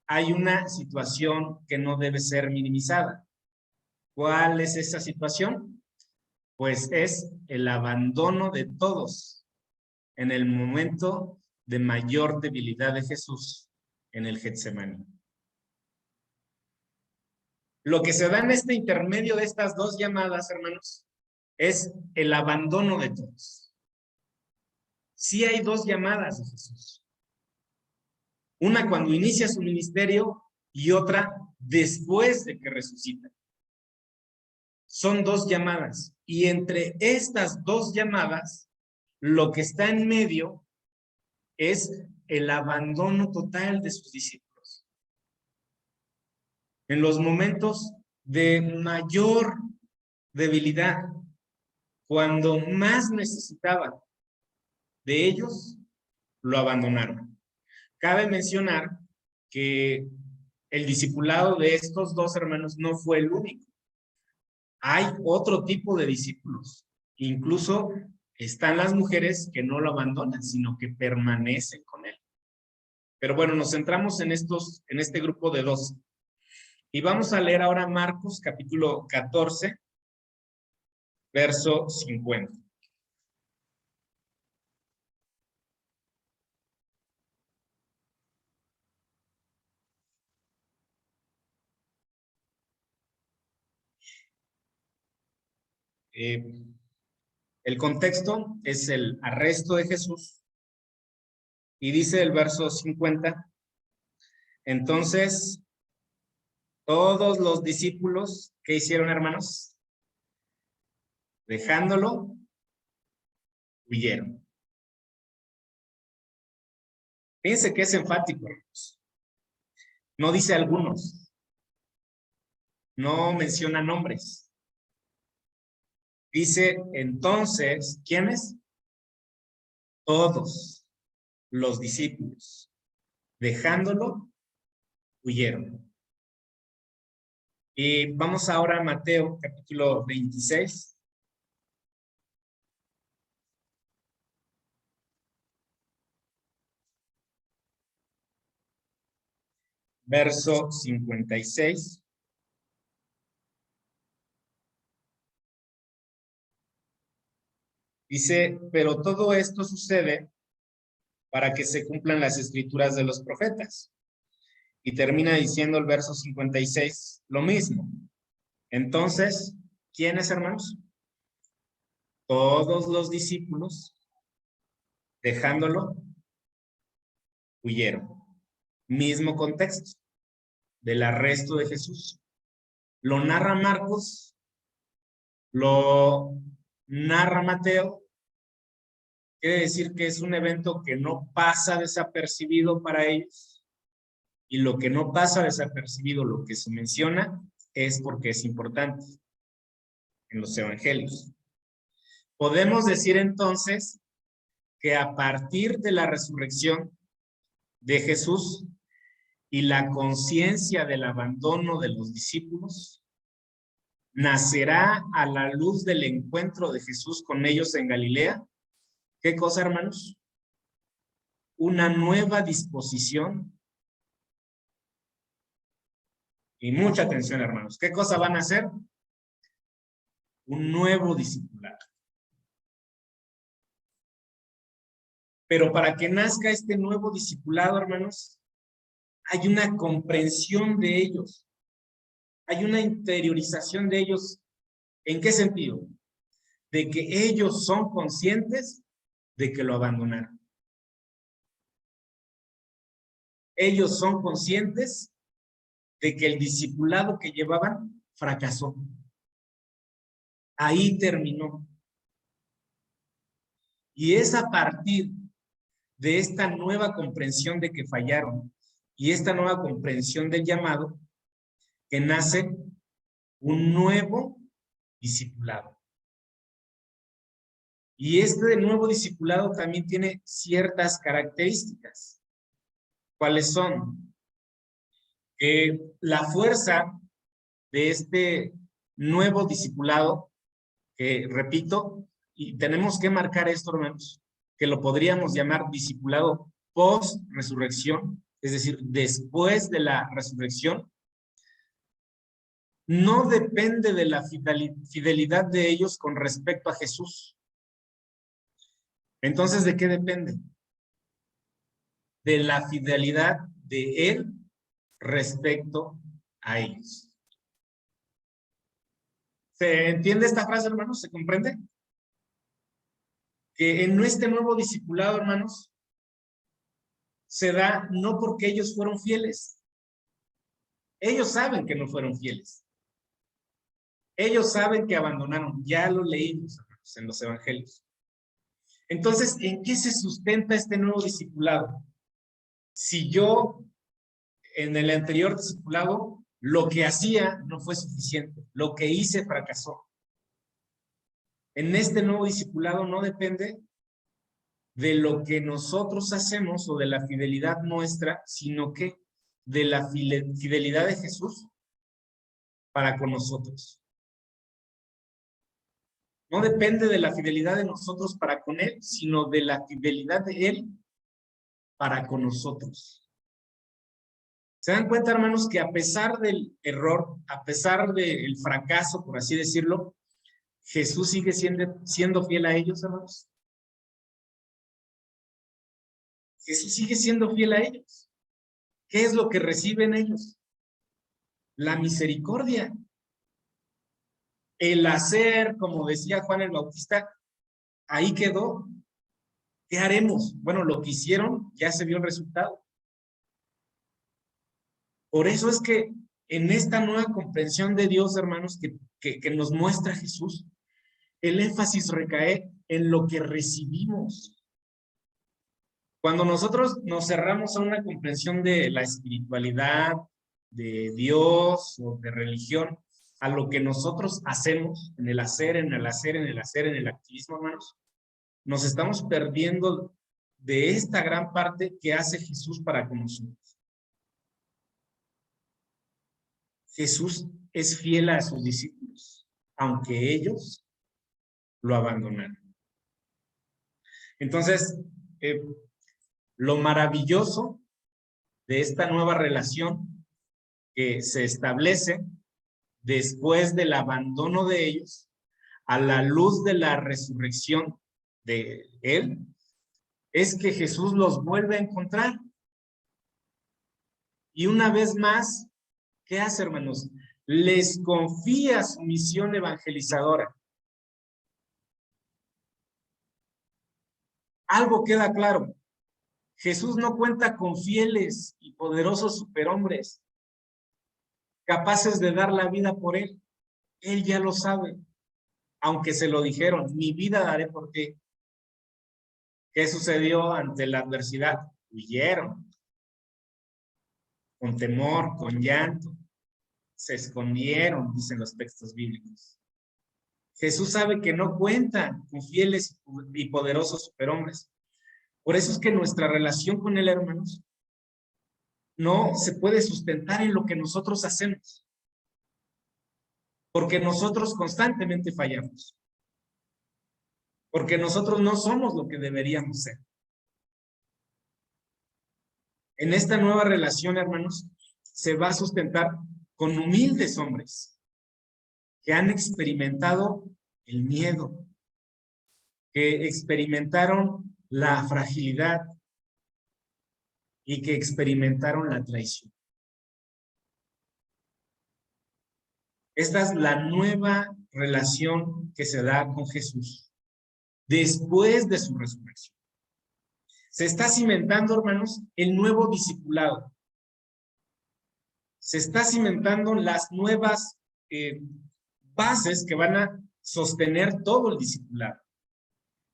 hay una situación que no debe ser minimizada. ¿Cuál es esa situación? Pues es el abandono de todos en el momento de mayor debilidad de Jesús en el Getsemaní. Lo que se da en este intermedio de estas dos llamadas, hermanos, es el abandono de todos. Sí hay dos llamadas de Jesús. Una cuando inicia su ministerio y otra después de que resucita. Son dos llamadas. Y entre estas dos llamadas, lo que está en medio es el abandono total de sus discípulos. En los momentos de mayor debilidad, cuando más necesitaban de ellos, lo abandonaron. Cabe mencionar que el discipulado de estos dos hermanos no fue el único. Hay otro tipo de discípulos. Incluso están las mujeres que no lo abandonan, sino que permanecen con él. Pero bueno, nos centramos en este grupo de dos. Y vamos a leer ahora Marcos capítulo 14, verso 50. El contexto es el arresto de Jesús y dice el verso 50, entonces todos los discípulos, ¿qué hicieron, hermanos? Dejándolo, huyeron. Fíjense que es enfático, hermanos. No dice algunos, no menciona nombres. Dice entonces, ¿quiénes? Todos los discípulos, dejándolo, huyeron. Y vamos ahora a Mateo, capítulo 26. Verso 56. Dice, pero todo esto sucede para que se cumplan las escrituras de los profetas. Y termina diciendo el verso 56, lo mismo. Entonces, ¿quiénes, hermanos? Todos los discípulos, dejándolo, huyeron. Mismo contexto del arresto de Jesús. Lo narra Marcos, lo narra Mateo. Quiere decir que es un evento que no pasa desapercibido para ellos. Y lo que no pasa desapercibido, lo que se menciona, es porque es importante en los evangelios. Podemos decir entonces que a partir de la resurrección de Jesús y la conciencia del abandono de los discípulos, nacerá a la luz del encuentro de Jesús con ellos en Galilea. ¿Qué cosa, hermanos? Una nueva disposición. Y mucha atención, hermanos. ¿Qué cosa van a hacer? Un nuevo discipulado. Pero para que nazca este nuevo discipulado, hermanos, hay una comprensión de ellos. Hay una interiorización de ellos. ¿En qué sentido? De que ellos son conscientes de que lo abandonaron. Ellos son conscientes de que el discipulado que llevaban fracasó. Ahí terminó. Y es a partir de esta nueva comprensión de que fallaron y esta nueva comprensión del llamado que nace un nuevo discipulado. Y este nuevo discipulado también tiene ciertas características. ¿Cuáles son? La fuerza de este nuevo discipulado, que repito, y tenemos que marcar esto, hermanos, que lo podríamos llamar discipulado post-resurrección, es decir, después de la resurrección, no depende de la fidelidad de ellos con respecto a Jesús. Entonces, ¿de qué depende? De la fidelidad de Él respecto a ellos. ¿Se entiende esta frase, hermanos? ¿Se comprende? Que en este nuevo discipulado, hermanos, se da no porque ellos fueron fieles. Ellos saben que no fueron fieles. Ellos saben que abandonaron. Ya lo leímos, hermanos, en los evangelios. Entonces, ¿en qué se sustenta este nuevo discipulado? Si yo, en el anterior discipulado, lo que hacía no fue suficiente, lo que hice fracasó. En este nuevo discipulado no depende de lo que nosotros hacemos o de la fidelidad nuestra, sino que de la fidelidad de Jesús para con nosotros. No depende de la fidelidad de nosotros para con Él, sino de la fidelidad de Él para con nosotros. ¿Se dan cuenta, hermanos, que a pesar del error, a pesar del fracaso, por así decirlo, Jesús sigue siendo fiel a ellos, hermanos? Jesús sigue siendo fiel a ellos. ¿Qué es lo que reciben ellos? La misericordia. El hacer, como decía Juan el Bautista, ahí quedó. ¿Qué haremos? Bueno, lo que hicieron, ya se vio el resultado. Por eso es que en esta nueva comprensión de Dios, hermanos, que nos muestra Jesús, el énfasis recae en lo que recibimos. Cuando nosotros nos cerramos a una comprensión de la espiritualidad, de Dios o de religión, a lo que nosotros hacemos, en el hacer, en el hacer, en el hacer, en el activismo, hermanos, nos estamos perdiendo de esta gran parte que hace Jesús para con nosotros. Jesús es fiel a sus discípulos, aunque ellos lo abandonaron. Entonces, lo maravilloso de esta nueva relación que se establece después del abandono de ellos, a la luz de la resurrección de Él, es que Jesús los vuelve a encontrar. Y una vez más, ¿qué hace, hermanos? Les confía su misión evangelizadora. Algo queda claro. Jesús no cuenta con fieles y poderosos superhombres capaces de dar la vida por Él. Él ya lo sabe. Aunque se lo dijeron, mi vida daré por ti. ¿Qué sucedió ante la adversidad? Huyeron. Con temor, con llanto. Se escondieron, dicen los textos bíblicos. Jesús sabe que no cuenta con fieles y poderosos superhombres. Por eso es que nuestra relación con Él, hermanos, no se puede sustentar en lo que nosotros hacemos. Porque nosotros constantemente fallamos. Porque nosotros no somos lo que deberíamos ser. En esta nueva relación, hermanos, se va a sustentar con humildes hombres que han experimentado el miedo, que experimentaron la fragilidad y que experimentaron la traición. Esta es la nueva relación que se da con Jesús después de su resurrección. Se está cimentando, hermanos, el nuevo discipulado. Se está cimentando las nuevas bases que van a sostener todo el discipulado.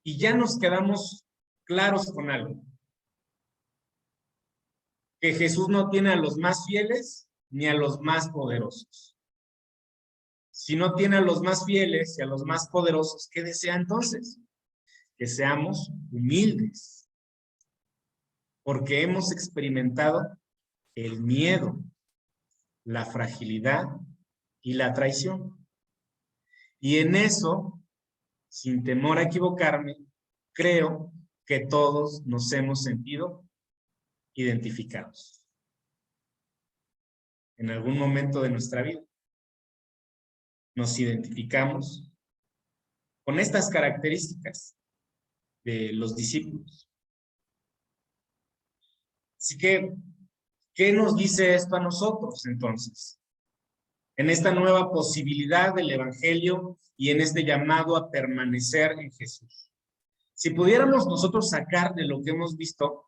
Y ya nos quedamos claros con algo. Que Jesús no tiene a los más fieles ni a los más poderosos. Si no tiene a los más fieles y a los más poderosos, ¿qué desea entonces? Que seamos humildes. Porque hemos experimentado el miedo, la fragilidad y la traición. Y en eso, sin temor a equivocarme, creo que todos nos hemos sentido identificados. En algún momento de nuestra vida nos identificamos con estas características de los discípulos. Así que, ¿qué nos dice esto a nosotros entonces? En esta nueva posibilidad del Evangelio y en este llamado a permanecer en Jesús. Si pudiéramos nosotros sacar de lo que hemos visto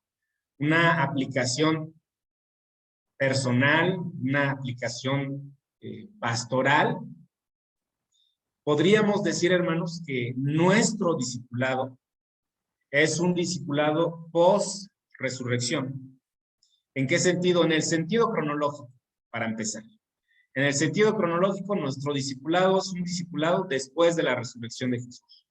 una aplicación personal, una aplicación pastoral, podríamos decir, hermanos, que nuestro discipulado es un discipulado post-resurrección. ¿En qué sentido? En el sentido cronológico, para empezar. En el sentido cronológico, nuestro discipulado es un discipulado después de la resurrección de Jesús.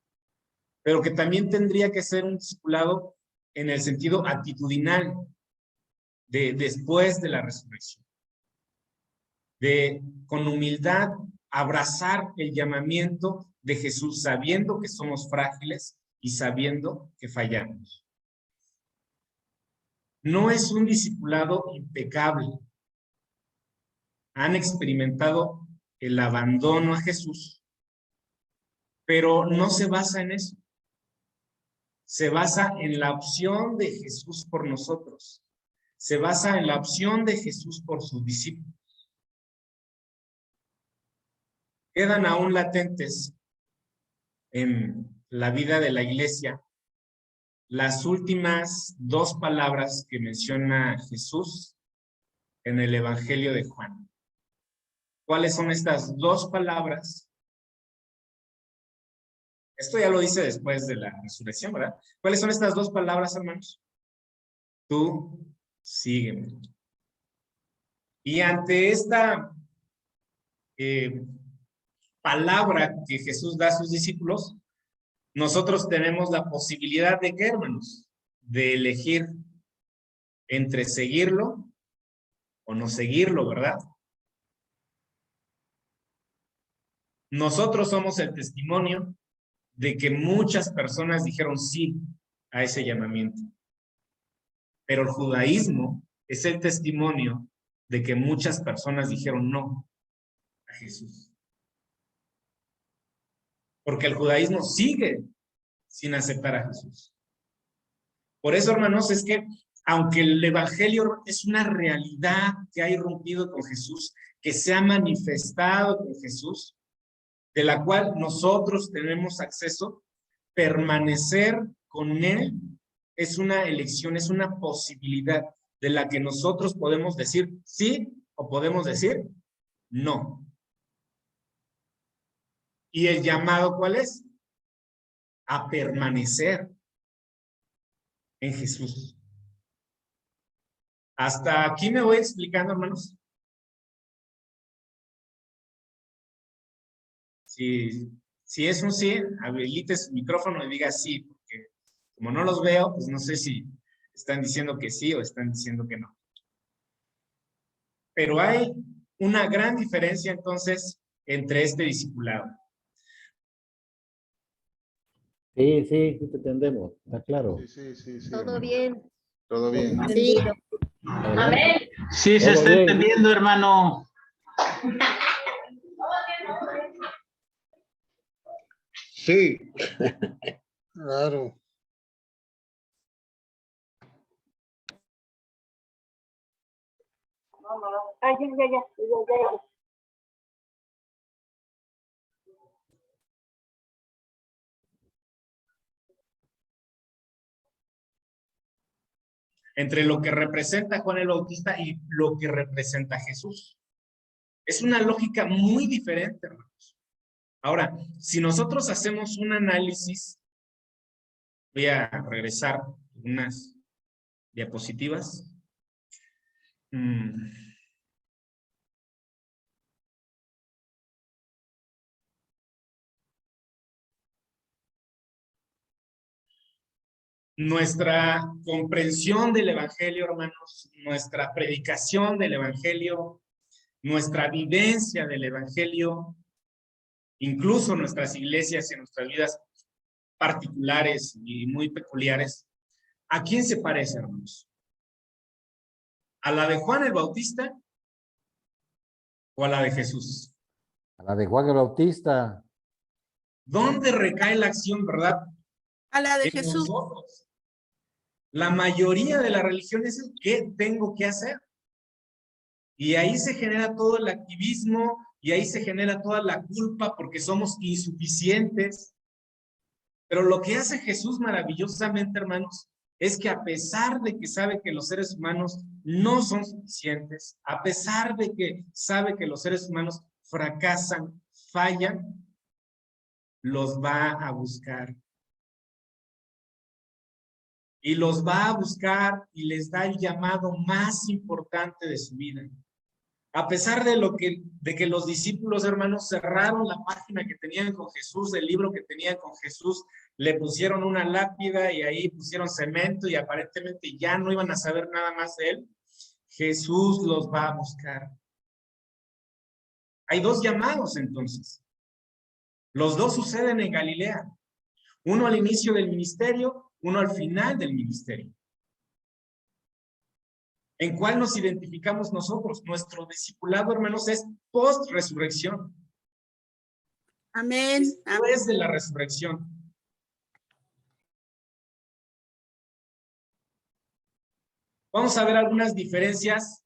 Pero que también tendría que ser un discipulado en el sentido actitudinal, de después de la resurrección. De con humildad abrazar el llamamiento de Jesús, sabiendo que somos frágiles y sabiendo que fallamos. No es un discipulado impecable. Han experimentado el abandono a Jesús, pero no se basa en eso. Se basa en la opción de Jesús por nosotros. Se basa en la opción de Jesús por sus discípulos. Quedan aún latentes en la vida de la iglesia las últimas dos palabras que menciona Jesús en el Evangelio de Juan. ¿Cuáles son estas dos palabras? Esto ya lo dice después de la resurrección, ¿verdad? ¿Cuáles son estas dos palabras, hermanos? Tú sígueme. Y ante esta palabra que Jesús da a sus discípulos, nosotros tenemos la posibilidad de ¿qué, hermanos? De elegir entre seguirlo o no seguirlo, ¿verdad? Nosotros somos el testimonio de que muchas personas dijeron sí a ese llamamiento. Pero el judaísmo es el testimonio de que muchas personas dijeron no a Jesús. Porque el judaísmo sigue sin aceptar a Jesús. Por eso, hermanos, es que aunque el evangelio es una realidad que ha irrumpido con Jesús, que se ha manifestado con Jesús, de la cual nosotros tenemos acceso, permanecer con Él es una elección, es una posibilidad de la que nosotros podemos decir sí o podemos decir no. ¿Y el llamado cuál es? A permanecer en Jesús. Hasta aquí me voy explicando, hermanos. Si es un sí, habilite su micrófono y diga sí, porque como no los veo, pues no sé si están diciendo que sí o están diciendo que no. Pero hay una gran diferencia entonces entre este discipulado. Sí, sí, sí te entendemos, está claro. Sí. Todo hermano. bien. Todo bien. Sí. Adelante. Sí, se Todo está bien. entendiendo, hermano. Sí, claro. Ya. Entre lo que representa Juan el Bautista y lo que representa Jesús. Es una lógica muy diferente, hermanos. Ahora, si nosotros hacemos un análisis, voy a regresar unas diapositivas. Nuestra comprensión del Evangelio, hermanos, nuestra predicación del Evangelio, nuestra vivencia del Evangelio, incluso nuestras iglesias y nuestras vidas particulares y muy peculiares, ¿a quién se parece, hermanos? ¿A la de Juan el Bautista o a la de Jesús? A la de Juan el Bautista. ¿Dónde recae la acción, verdad? A la de En Jesús. nosotros. La mayoría de la religión es el ¿qué tengo que hacer? Y ahí se genera todo el activismo y ahí se genera toda la culpa porque somos insuficientes. Pero lo que hace Jesús maravillosamente, hermanos, es que a pesar de que sabe que los seres humanos no son suficientes, a pesar de que sabe que los seres humanos fracasan, fallan, los va a buscar. Y los va a buscar y les da el llamado más importante de su vida. A pesar de que los discípulos, hermanos, cerraron la página que tenían con Jesús, el libro que tenían con Jesús, le pusieron una lápida y ahí pusieron cemento y aparentemente ya no iban a saber nada más de él, Jesús los va a buscar. Hay dos llamados entonces. Los dos suceden en Galilea. Uno al inicio del ministerio, uno al final del ministerio. ¿En cuál nos identificamos nosotros? Nuestro discipulado, hermanos, es post-resurrección. Amén. Después de la resurrección. Vamos a ver algunas diferencias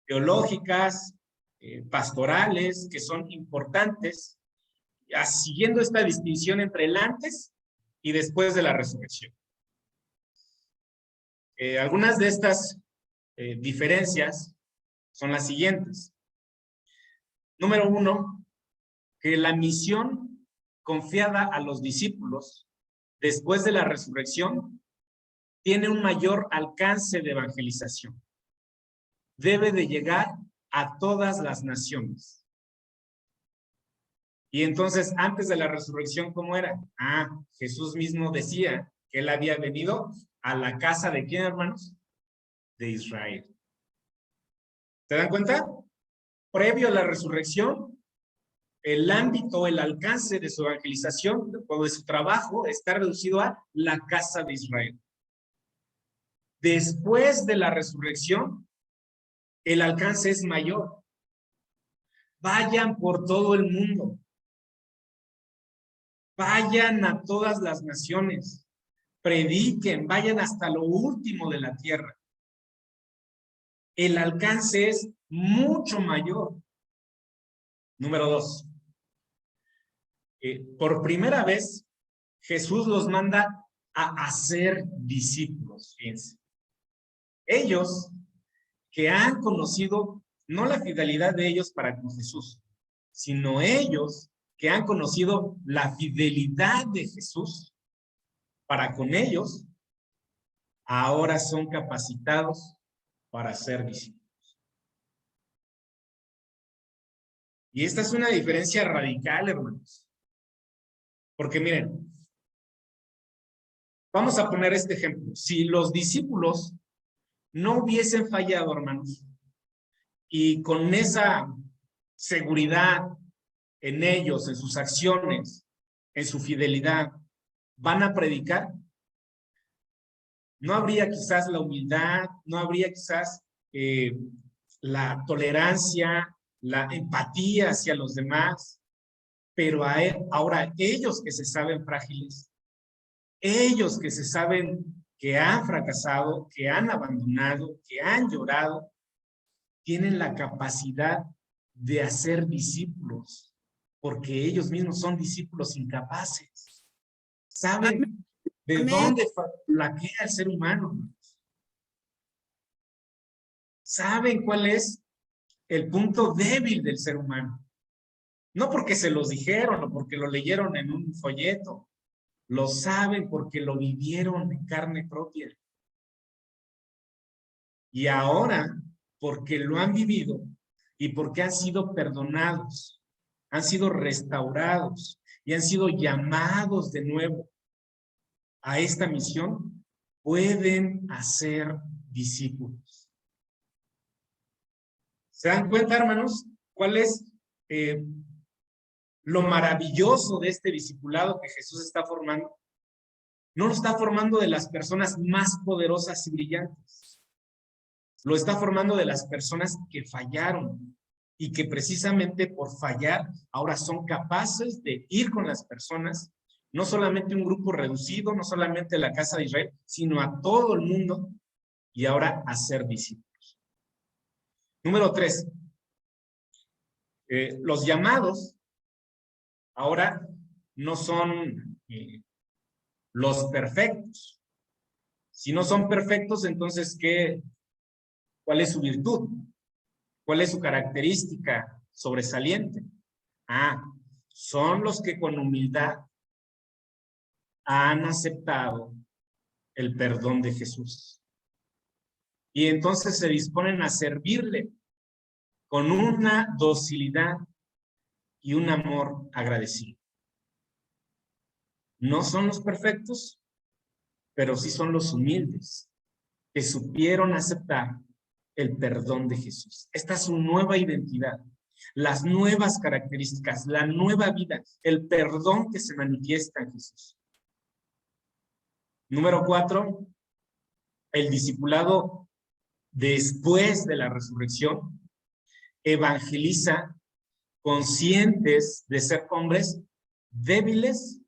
teológicas, pastorales, que son importantes, siguiendo esta distinción entre el antes y después de la resurrección. Algunas de estas diferencias son las siguientes. Número uno, que la misión confiada a los discípulos después de la resurrección tiene un mayor alcance de evangelización. Debe de llegar a todas las naciones. Y entonces, antes de la resurrección, ¿cómo era? Jesús mismo decía que él había venido a la casa de ¿quién, hermanos? De Israel. ¿Se dan cuenta? previo a la resurrección, el ámbito, el alcance de su evangelización o de su trabajo está reducido a la casa de Israel. Después de la resurrección, el alcance es mayor. Vayan por todo el mundo. Vayan a todas las naciones. Prediquen, vayan hasta lo último de la tierra. El alcance es mucho mayor. Número 2. Por primera vez, Jesús los manda a hacer discípulos. Fíjense. Ellos que han conocido no la fidelidad de ellos para con Jesús, sino ellos que han conocido la fidelidad de Jesús para con ellos, ahora son capacitados para ser discípulos. Y esta es una diferencia radical, hermanos. Porque miren, vamos a poner este ejemplo. Si los discípulos no hubiesen fallado, hermanos, y con esa seguridad en ellos, en sus acciones, en su fidelidad, van a predicar, no habría quizás la humildad, no habría quizás la tolerancia, la empatía hacia los demás, pero ahora ellos que se saben frágiles, ellos que se saben que han fracasado, que han abandonado, que han llorado, tienen la capacidad de hacer discípulos, porque ellos mismos son discípulos incapaces. Saben de dónde flaquea el ser humano. Saben cuál es el punto débil del ser humano. No porque se los dijeron o porque lo leyeron en un folleto. Lo saben porque lo vivieron en carne propia. Y ahora, porque lo han vivido y porque han sido perdonados, han sido restaurados y han sido llamados de nuevo a esta misión, pueden hacer discípulos. ¿Se dan cuenta, hermanos, cuál es lo maravilloso de este discipulado que Jesús está formando? No lo está formando de las personas más poderosas y brillantes. Lo está formando de las personas que fallaron y que precisamente por fallar ahora son capaces de ir con las personas, no solamente un grupo reducido, no solamente la casa de Israel, sino a todo el mundo y ahora hacer discípulos. Número 3. Los llamados ahora no son los perfectos. Si no son perfectos, entonces, ¿cuál es su virtud? ¿Cuál es su característica sobresaliente? Son los que con humildad han aceptado el perdón de Jesús. Y entonces se disponen a servirle con una docilidad y un amor agradecido. No son los perfectos, pero sí son los humildes, que supieron aceptar el perdón de Jesús. Esta es su nueva identidad, las nuevas características, la nueva vida, el perdón que se manifiesta en Jesús. Número 4, el discipulado después de la resurrección evangeliza conscientes de ser hombres débiles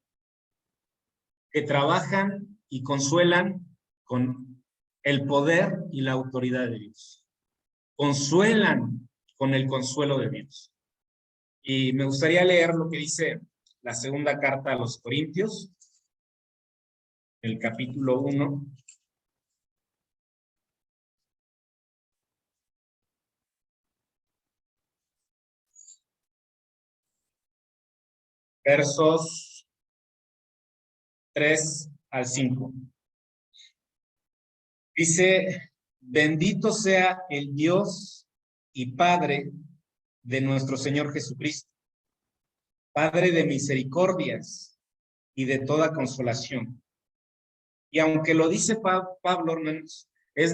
que trabajan y consuelan con el poder y la autoridad de Dios. Consuelan con el consuelo de Dios. Y me gustaría leer lo que dice la segunda carta a los Corintios, el capítulo 1. Versos 3 al 5. Dice: bendito sea el Dios y Padre de nuestro Señor Jesucristo, Padre de misericordias y de toda consolación. Y aunque lo dice Pablo, hermanos, es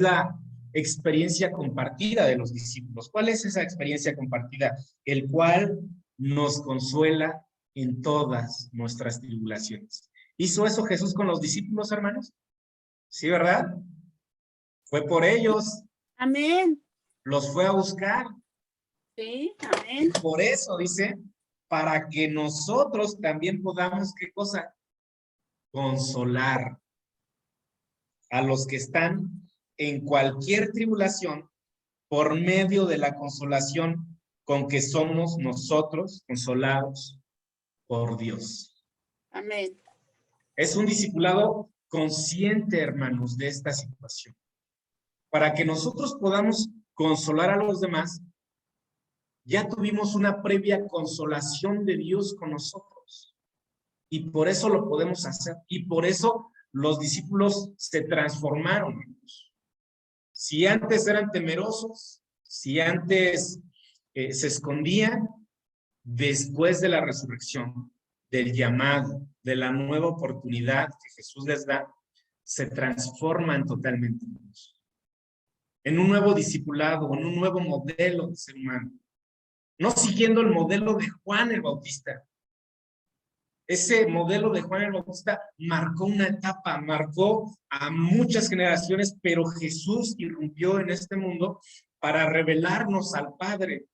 experiencia compartida de los discípulos. ¿Cuál es esa experiencia compartida? El cual nos consuela en todas nuestras tribulaciones. ¿Hizo eso Jesús con los discípulos, hermanos? Sí, ¿verdad? Fue por ellos, Amén. los fue a buscar. Sí, amén. Por eso dice, para que nosotros también podamos, ¿qué cosa? Consolar a los que están en cualquier tribulación por medio de la consolación con que somos nosotros consolados por Dios. Amén. Es un discipulado consciente, hermanos, de esta situación. Para que nosotros podamos consolar a los demás, ya tuvimos una previa consolación de Dios con nosotros. Y por eso lo podemos hacer. Y por eso los discípulos se transformaron. Si antes eran temerosos, si antes se escondían, después de la resurrección, del llamado, de la nueva oportunidad que Jesús les da, se transforman totalmente en un nuevo discipulado, en un nuevo modelo de ser humano. No siguiendo el modelo de Juan el Bautista. Ese modelo de Juan el Bautista marcó una etapa, marcó a muchas generaciones, pero Jesús irrumpió en este mundo para revelarnos al Padre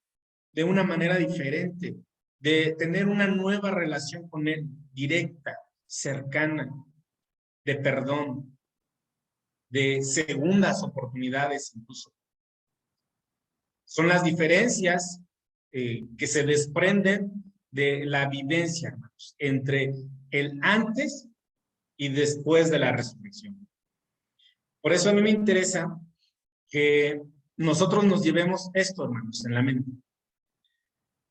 de una manera diferente, de tener una nueva relación con Él, directa, cercana, de perdón, de segundas oportunidades incluso. Son las diferencias que se desprenden de la vivencia, hermanos, entre el antes y después de la resurrección. Por eso a mí me interesa que nosotros nos llevemos esto, hermanos, en la mente.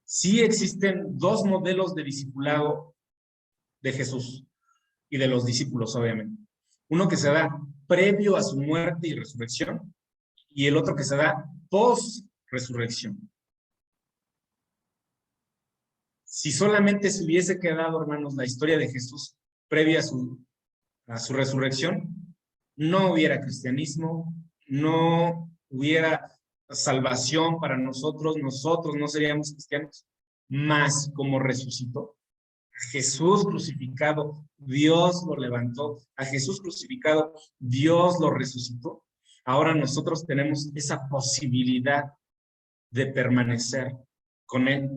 Sí existen dos modelos de discipulado de Jesús y de los discípulos, obviamente. Uno que se da previo a su muerte y resurrección, y el otro que se da post-resurrección. Si solamente se hubiese quedado, hermanos, la historia de Jesús previa a su resurrección, no hubiera cristianismo, no hubiera salvación para nosotros no seríamos cristianos, más como resucitó. A Jesús crucificado, Dios lo levantó. A Jesús crucificado, Dios lo resucitó. Ahora nosotros tenemos esa posibilidad de permanecer con Él.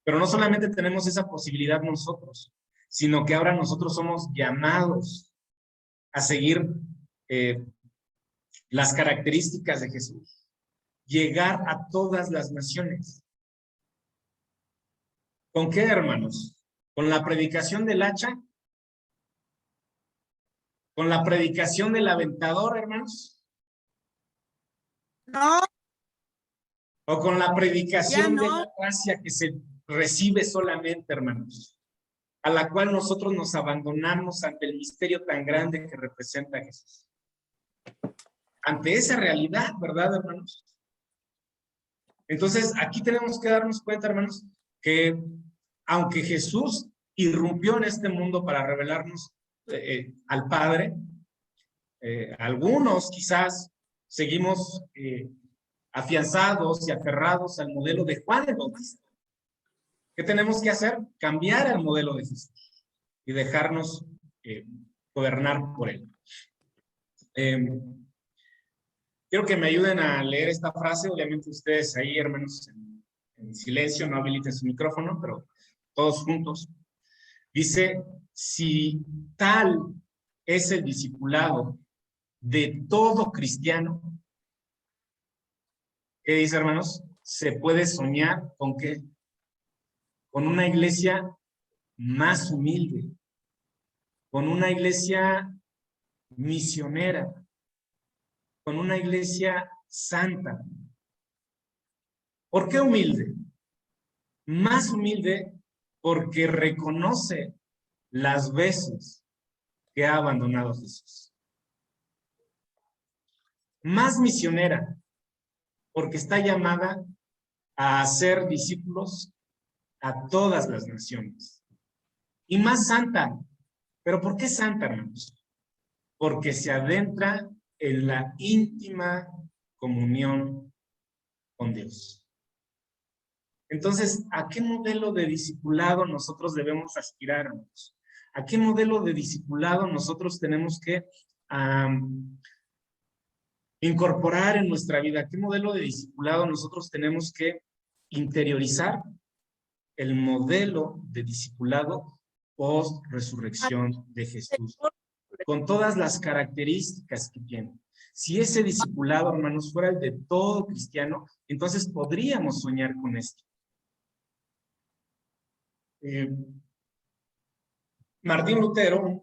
Pero no solamente tenemos esa posibilidad nosotros, sino que ahora nosotros somos llamados a seguir las características de Jesús. Llegar a todas las naciones. ¿Con qué, hermanos? ¿Con la predicación del hacha? ¿Con la predicación del aventador, hermanos? No, ¿O con la predicación Ya no. de la gracia que se recibe solamente, hermanos? A la cual nosotros nos abandonamos ante el misterio tan grande que representa Jesús. Ante esa realidad, ¿verdad, hermanos? Entonces, aquí tenemos que darnos cuenta, hermanos, que aunque Jesús irrumpió en este mundo para revelarnos al Padre, algunos quizás seguimos afianzados y aferrados al modelo de Juan el Bautista. ¿Qué tenemos que hacer? Cambiar el modelo de Jesús y dejarnos gobernar por él. Quiero que me ayuden a leer esta frase. Obviamente ustedes ahí, hermanos, en silencio, no habiliten su micrófono, pero todos juntos. Dice, si tal es el discipulado de todo cristiano, ¿qué dice, hermanos? Se puede soñar con ¿qué? Con una iglesia más humilde, con una iglesia misionera, con una iglesia santa. ¿Por qué humilde? Más humilde porque reconoce las veces que ha abandonado a Jesús. Más misionera porque está llamada a hacer discípulos a todas las naciones. Y más santa. ¿Pero por qué santa, hermanos? Porque se adentra en la íntima comunión con Dios. Entonces, ¿a qué modelo de discipulado nosotros debemos aspirar, hermanos? ¿A qué modelo de discipulado nosotros tenemos que incorporar en nuestra vida? ¿Qué modelo de discipulado nosotros tenemos que interiorizar? El modelo de discipulado post-resurrección de Jesús, con todas las características que tiene. Si ese discipulado, hermanos, fuera el de todo cristiano, entonces podríamos soñar con esto. Martín Lutero,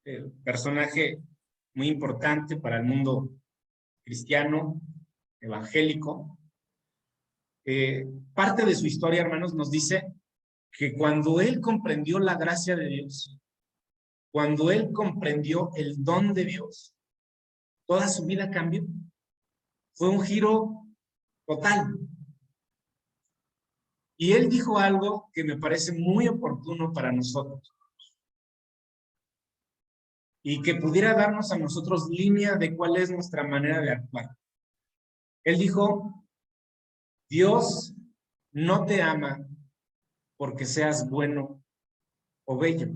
un personaje muy importante para el mundo cristiano, evangélico, parte de su historia, hermanos, nos dice que cuando él comprendió la gracia de Dios, cuando él comprendió el don de Dios, toda su vida cambió. Fue un giro total. Y él dijo algo que me parece muy oportuno para nosotros y que pudiera darnos a nosotros línea de cuál es nuestra manera de actuar. Él dijo: Dios no te ama porque seas bueno o bello.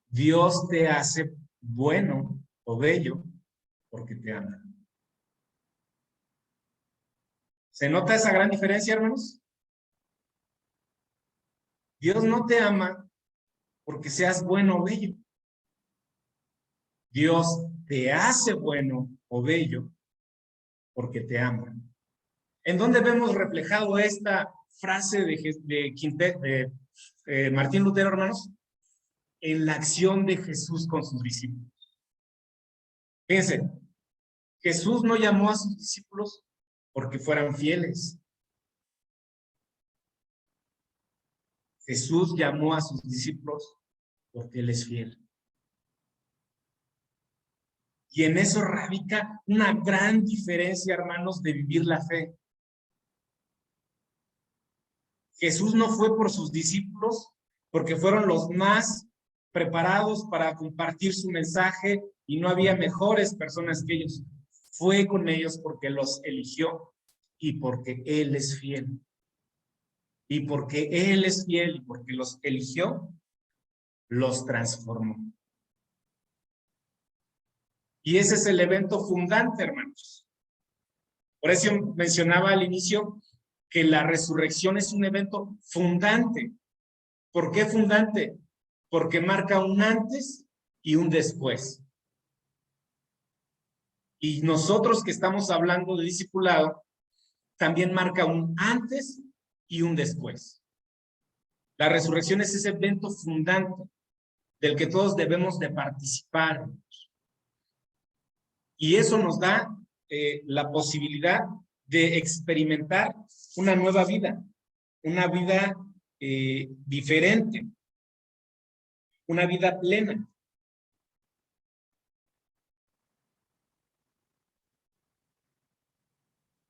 Dios te hace bueno o bello porque te ama. ¿Se nota esa gran diferencia, hermanos? Dios no te ama porque seas bueno o bello. Dios te hace bueno o bello porque te ama. ¿En dónde vemos reflejado esta frase de Martín Lutero, hermanos? En la acción de Jesús con sus discípulos. Fíjense, Jesús no llamó a sus discípulos porque fueran fieles. Jesús llamó a sus discípulos porque Él es fiel. Y en eso radica una gran diferencia, hermanos, de vivir la fe. Jesús no fue por sus discípulos porque fueron los más preparados para compartir su mensaje y no había mejores personas que ellos. Fue con ellos porque los eligió y porque Él es fiel. Y porque Él es fiel y porque los eligió, los transformó. Y ese es el evento fundante, hermanos. Por eso mencionaba al inicio que la resurrección es un evento fundante. ¿Por qué fundante? Porque marca un antes y un después. Y nosotros que estamos hablando de discipulado, también marca un antes y un después. La resurrección es ese evento fundante del que todos debemos de participar. Y eso nos da la posibilidad de experimentar una nueva vida, una vida diferente, una vida plena.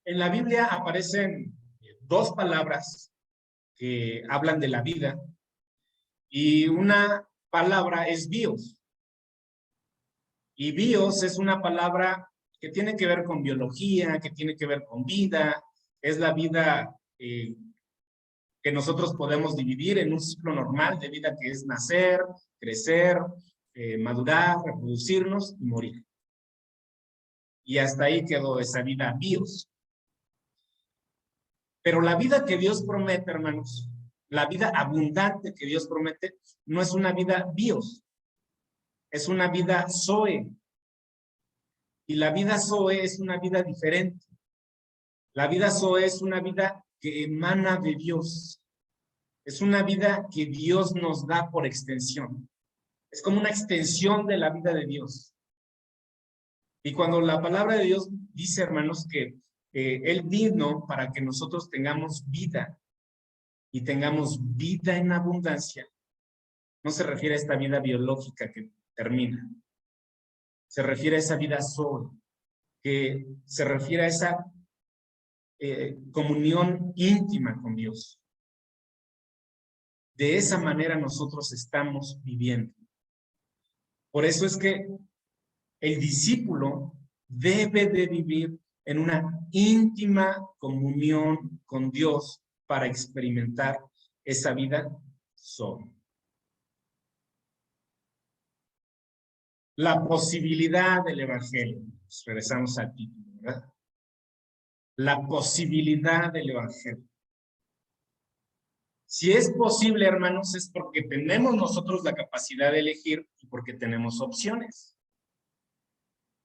En la Biblia aparecen dos palabras que hablan de la vida y una palabra es bios. Y bios es una palabra que tiene que ver con biología, que tiene que ver con vida, es la vida que nosotros podemos dividir en un ciclo normal de vida que es nacer, crecer, madurar, reproducirnos y morir. Y hasta ahí quedó esa vida bios. Pero la vida que Dios promete, hermanos, la vida abundante que Dios promete, no es una vida bios, es una vida zoe. Y la vida zoe es una vida diferente. La vida zoe es una vida que emana de Dios. Es una vida que Dios nos da por extensión. Es como una extensión de la vida de Dios. Y cuando la palabra de Dios dice, hermanos, que Él vino para que nosotros tengamos vida y tengamos vida en abundancia, no se refiere a esta vida biológica que termina. Se refiere a esa vida zoe, que se refiere a esa comunión íntima con Dios. De esa manera nosotros estamos viviendo. Por eso es que el discípulo debe de vivir en una íntima comunión con Dios para experimentar esa vida solo. La posibilidad del evangelio. Pues regresamos al título, ¿verdad? La posibilidad del evangelio. Si es posible, hermanos, es porque tenemos nosotros la capacidad de elegir y porque tenemos opciones.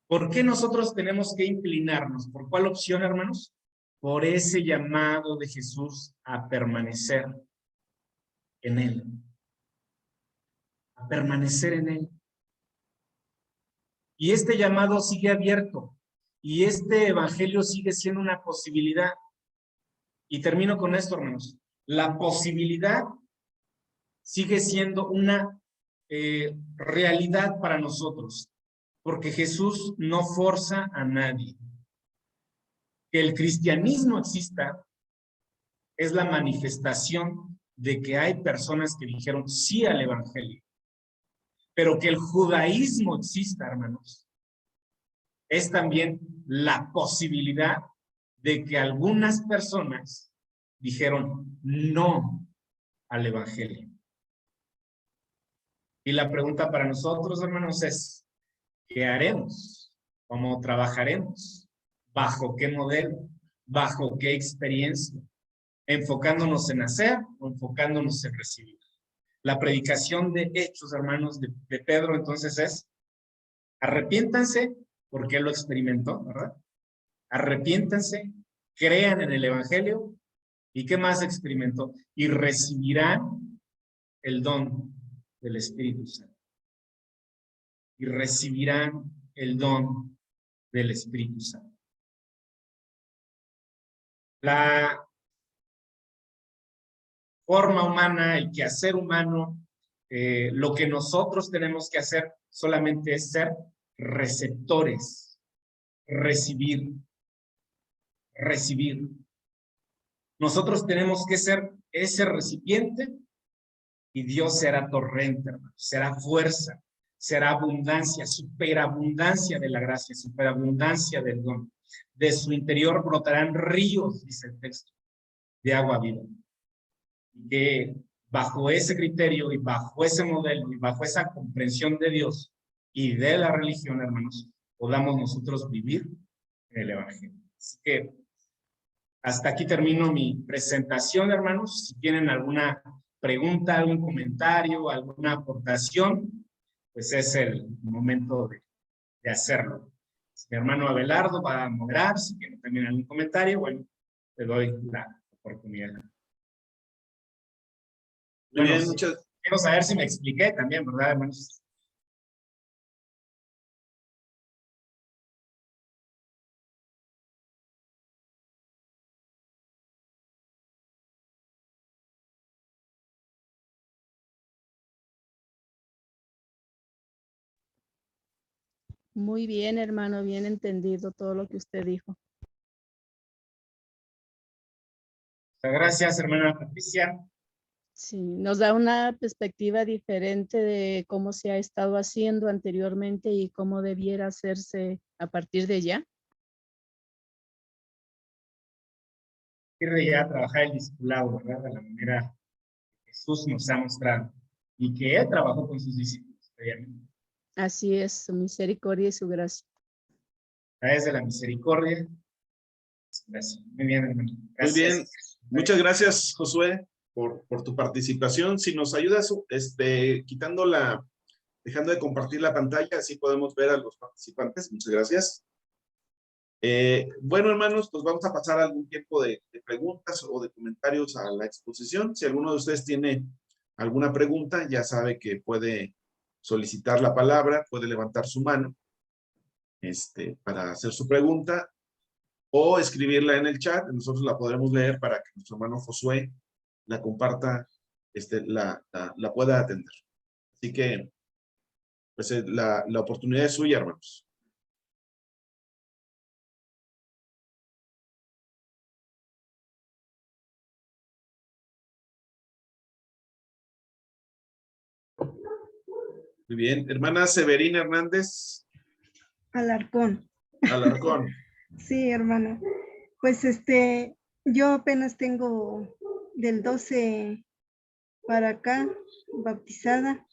¿Por qué nosotros tenemos que inclinarnos? ¿Por cuál opción, hermanos? Por ese llamado de Jesús a permanecer en Él. A permanecer en Él. Y este llamado sigue abierto. Y este evangelio sigue siendo una posibilidad. Y termino con esto, hermanos. La posibilidad sigue siendo una realidad para nosotros. Porque Jesús no forza a nadie. Que el cristianismo exista es la manifestación de que hay personas que dijeron sí al evangelio. Pero que el judaísmo exista, hermanos, es también la posibilidad de que algunas personas dijeron no al evangelio. Y la pregunta para nosotros, hermanos, es, ¿qué haremos? ¿Cómo trabajaremos? ¿Bajo qué modelo? ¿Bajo qué experiencia? ¿Enfocándonos en hacer o enfocándonos en recibir? La predicación de Hechos, hermanos, de Pedro, entonces es, arrepiéntanse porque él lo experimentó, ¿verdad? Arrepiéntanse, crean en el evangelio, ¿y qué más experimentó? Y recibirán el don del Espíritu Santo. Y recibirán el don del Espíritu Santo. La forma humana, el quehacer humano, lo que nosotros tenemos que hacer solamente es ser receptores, recibir. Nosotros tenemos que ser ese recipiente y Dios será torrente, hermano, será fuerza, será abundancia, superabundancia de la gracia, superabundancia del don. De su interior brotarán ríos, dice el texto, de agua viva. Y que bajo ese criterio y bajo ese modelo y bajo esa comprensión de Dios y de la religión, hermanos, podamos nosotros vivir en el evangelio. Así que hasta aquí termino mi presentación, hermanos. Si tienen alguna pregunta, algún comentario, alguna aportación, pues es el momento de hacerlo. Si mi hermano Abelardo va a moderar, si tiene también algún comentario, bueno, le doy la oportunidad. Muy Bueno, bien, muchas. quiero saber si me expliqué también, ¿verdad, hermanos? Muy bien, hermano, bien entendido todo lo que usted dijo. Gracias, hermana Patricia. Sí, nos da una perspectiva diferente de cómo se ha estado haciendo anteriormente y cómo debiera hacerse a partir de ya. Quiere ya trabajar el discipulado, ¿verdad? De la manera que Jesús nos ha mostrado y que Él trabajó con sus discípulos previamente. Así es, su misericordia y su gracia. A través de la misericordia. Gracias. Muy bien, hermano. Muy Gracias. bien. Muchas gracias, Josué, por tu participación. Si nos ayudas, dejando de compartir la pantalla, así podemos ver a los participantes. Muchas gracias. Bueno, hermanos, pues vamos a pasar algún tiempo de preguntas o de comentarios a la exposición. Si alguno de ustedes tiene alguna pregunta, ya sabe que puede solicitar la palabra, puede levantar su mano para hacer su pregunta o escribirla en el chat. Nosotros la podremos leer para que nuestro hermano Josué la comparta, la pueda atender. Así que, pues la oportunidad es suya, hermanos. Muy bien. Hermana Severina Hernández. Alarcón. Alarcón. Sí, hermano. Pues yo apenas tengo del 12 para acá, bautizada.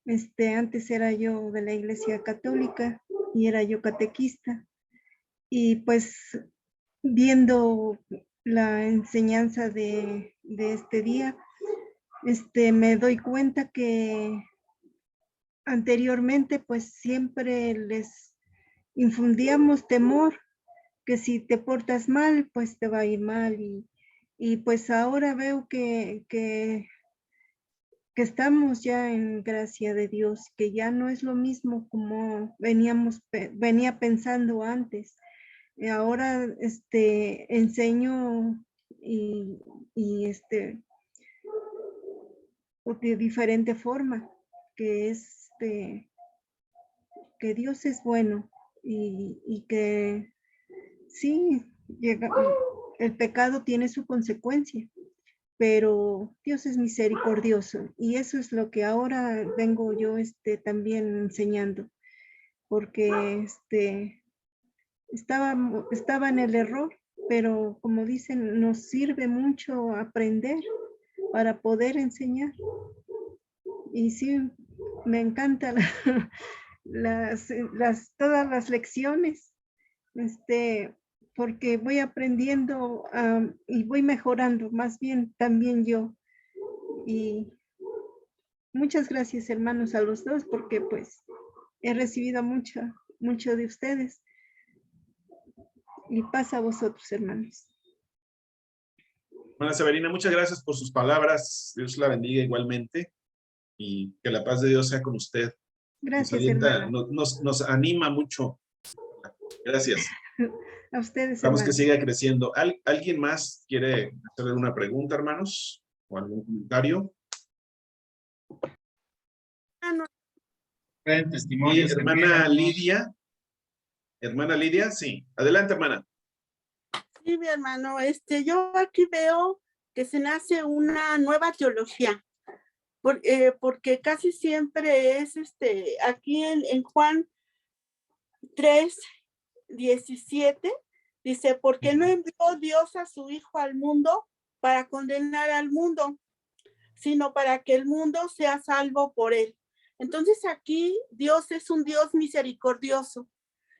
Antes era yo de la Iglesia Católica y era yo catequista. Y pues viendo la enseñanza de este día, me doy cuenta que anteriormente pues siempre les infundíamos temor, que si te portas mal, pues te va a ir mal. Y pues ahora veo que estamos ya en gracia de Dios, que ya no es lo mismo como venía pensando antes. Ahora enseño y, y de diferente forma, que es que Dios es bueno y que sí, el pecado tiene su consecuencia, pero Dios es misericordioso y eso es lo que ahora vengo yo también enseñando, porque estaba en el error, pero como dicen, nos sirve mucho aprender para poder enseñar. Y sí, me encantan todas las lecciones, porque voy aprendiendo y voy mejorando, más bien también yo. Y muchas gracias, hermanos, a los dos, porque pues he recibido mucho de ustedes. Y pasa a vosotros, hermanos. Hermana Severina, muchas gracias por sus palabras. Dios la bendiga igualmente y que la paz de Dios sea con usted. Gracias, Nos alienta, hermano. nos anima mucho. Gracias. A ustedes, Esperamos que hermanos. siga creciendo. ¿Alguien más quiere hacerle una pregunta, hermanos? ¿O algún comentario? Pueden Y testimonios también, hermana algunos. Lidia. Hermana Lidia, sí. Adelante, hermana. Sí, mi hermano, yo aquí veo que se nace una nueva teología, porque casi siempre es aquí en Juan 3:17, dice, porque no envió Dios a su Hijo al mundo para condenar al mundo, sino para que el mundo sea salvo por él. Entonces aquí Dios es un Dios misericordioso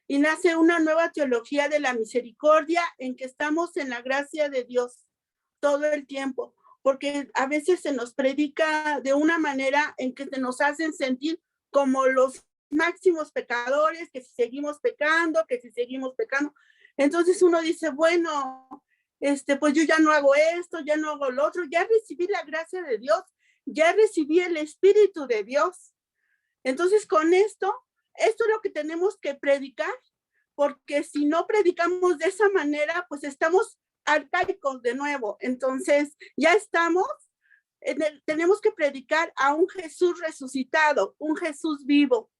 y nace una nueva teología de la misericordia en que estamos en la gracia de Dios todo el tiempo, porque a veces se nos predica de una manera en que nos hacen sentir como los máximos pecadores, que si seguimos pecando, entonces uno dice, bueno, pues yo ya no hago esto, ya no hago lo otro, ya recibí la gracia de Dios, ya recibí el Espíritu de Dios. Entonces con esto es lo que tenemos que predicar, porque si no predicamos de esa manera, pues estamos arcaicos de nuevo. Entonces ya estamos, tenemos que predicar a un Jesús resucitado, un Jesús vivo.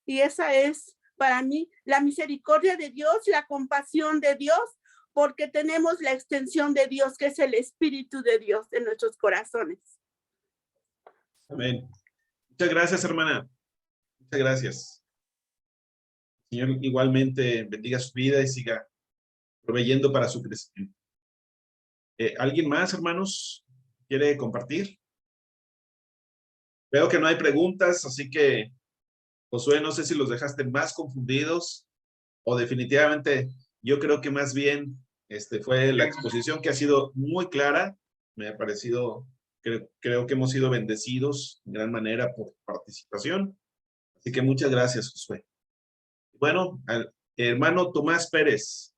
Y esa es para mí la misericordia de Dios, la compasión de Dios, porque tenemos la extensión de Dios, que es el Espíritu de Dios en nuestros corazones. Amén. Muchas gracias, hermana. Muchas gracias. Señor, igualmente bendiga su vida y siga proveyendo para su crecimiento. ¿Alguien más, hermanos, quiere compartir? Veo que no hay preguntas, así que, Josué, no sé si los dejaste más confundidos o definitivamente yo creo que más bien fue la exposición que ha sido muy clara. Me ha parecido, creo que hemos sido bendecidos en gran manera por participación. Así que muchas gracias, Josué. Bueno, al hermano Tomás Pérez.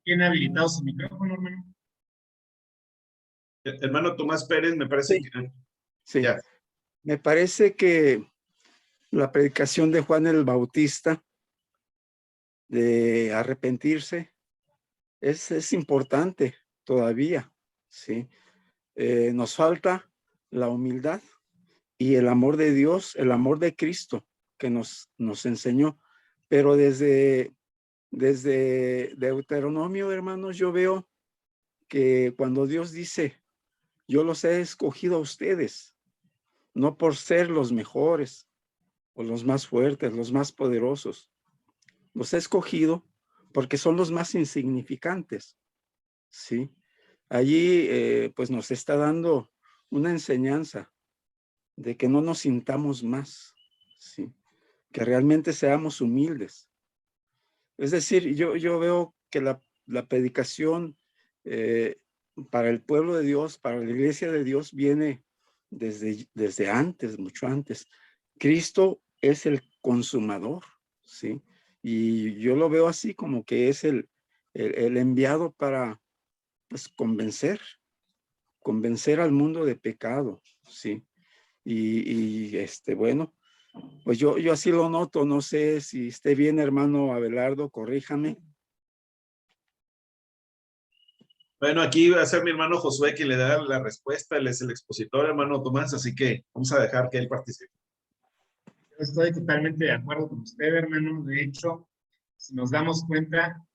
¿Tiene habilitado su micrófono, hermano? Hermano Tomás Pérez, me parece Sí. que... Sí, Ya. me parece que la predicación de Juan el Bautista de arrepentirse es importante todavía, ¿sí? Nos falta la humildad y el amor de Dios, el amor de Cristo que nos enseñó, pero desde Deuteronomio, hermanos, yo veo que cuando Dios dice, yo los he escogido a ustedes, no por ser los mejores o los más fuertes, los más poderosos. Los he escogido porque son los más insignificantes, ¿sí? Allí pues nos está dando una enseñanza de que no nos sintamos más, ¿sí? Que realmente seamos humildes. Es decir, yo veo que la predicación para el pueblo de Dios, para la iglesia de Dios, viene desde antes, mucho antes. Cristo es el consumador, ¿sí? Y yo lo veo así como que es el enviado para, pues, convencer al mundo de pecado, ¿sí? Bueno, pues yo así lo noto, no sé si esté bien, hermano Abelardo, corríjame. Bueno, aquí va a ser mi hermano Josué quien le da la respuesta. Él es el expositor, hermano Tomás, así que vamos a dejar que él participe. Yo estoy totalmente de acuerdo con usted, hermano. De hecho, si nos damos cuenta,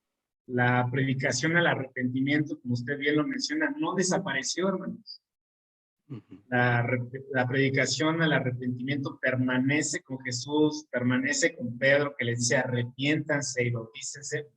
la predicación al arrepentimiento, como usted bien lo menciona, no desapareció, hermanos. La predicación al arrepentimiento permanece con Jesús, permanece con Pedro, que le dice arrepiéntanse y bautícense.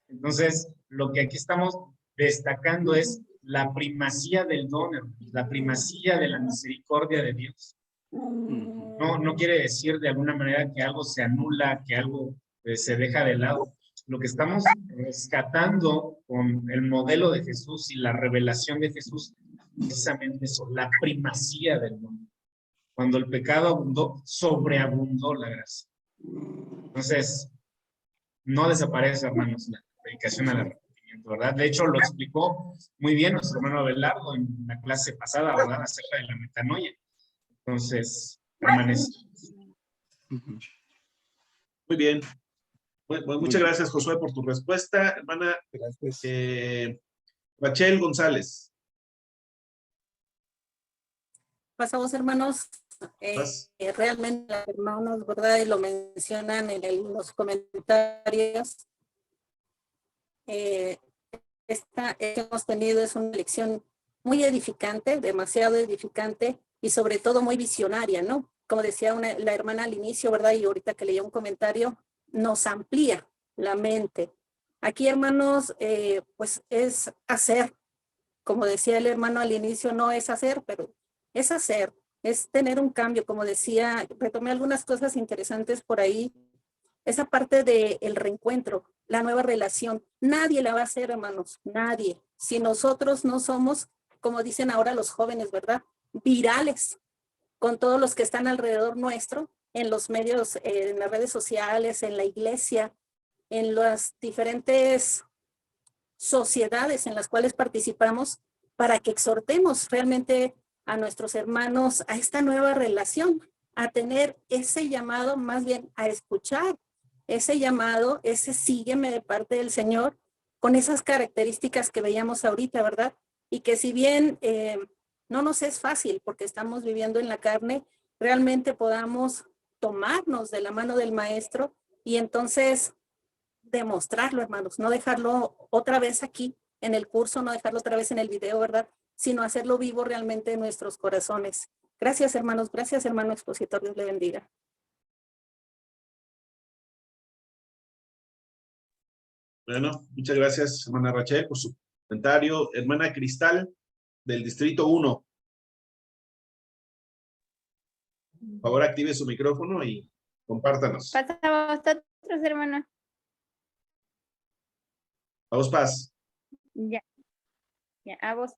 Entonces, lo que aquí estamos destacando es la primacía del don, hermanos, la primacía de la misericordia de Dios. No quiere decir de alguna manera que algo se anula, que algo se deja de lado. Lo que estamos rescatando con el modelo de Jesús y la revelación de Jesús, precisamente eso, la primacía del mundo. Cuando el pecado abundó, sobreabundó la gracia. Entonces, no desaparece, hermanos, la predicación al arrepentimiento, ¿verdad? De hecho, lo explicó muy bien nuestro hermano Abelardo en la clase pasada, ¿verdad? Acerca de la metanoia. Entonces, permanece. Muy bien. Bueno, muchas gracias, Josué, por tu respuesta. Hermana Rachel González. Pasamos, hermanos. Realmente, hermanos, ¿verdad? Y lo mencionan en los comentarios. Esta que hemos tenido es una lección muy edificante, demasiado edificante y sobre todo muy visionaria, ¿no? Como decía la hermana al inicio, ¿verdad? Y ahorita que leía un comentario, nos amplía la mente. Aquí, hermanos, pues es hacer. Como decía el hermano al inicio, no es hacer, pero es hacer, es tener un cambio. Como decía, retomé algunas cosas interesantes por ahí. Esa parte del reencuentro, la nueva relación, nadie la va a hacer, hermanos, nadie. Si nosotros no somos, como dicen ahora los jóvenes, ¿verdad? Virales con todos los que están alrededor nuestro, en los medios, en las redes sociales, en la iglesia, en las diferentes sociedades en las cuales participamos, para que exhortemos realmente a nuestros hermanos a esta nueva relación, a tener ese llamado, más bien a escuchar ese llamado, ese sígueme de parte del Señor, con esas características que veíamos ahorita, ¿verdad? Y que si bien no nos es fácil porque estamos viviendo en la carne, realmente podamos tomarnos de la mano del Maestro y entonces demostrarlo, hermanos, no dejarlo otra vez aquí en el curso, no dejarlo otra vez en el video, ¿verdad? Sino hacerlo vivo realmente en nuestros corazones. Gracias, hermanos. Gracias, hermano expositor. Dios le bendiga. Bueno, muchas gracias, hermana Rachel, por su comentario. Hermana Cristal, del Distrito 1. Por favor, active su micrófono y compártanos. Pasamos otros, hermano. A vos, Paz. Ya, a vos.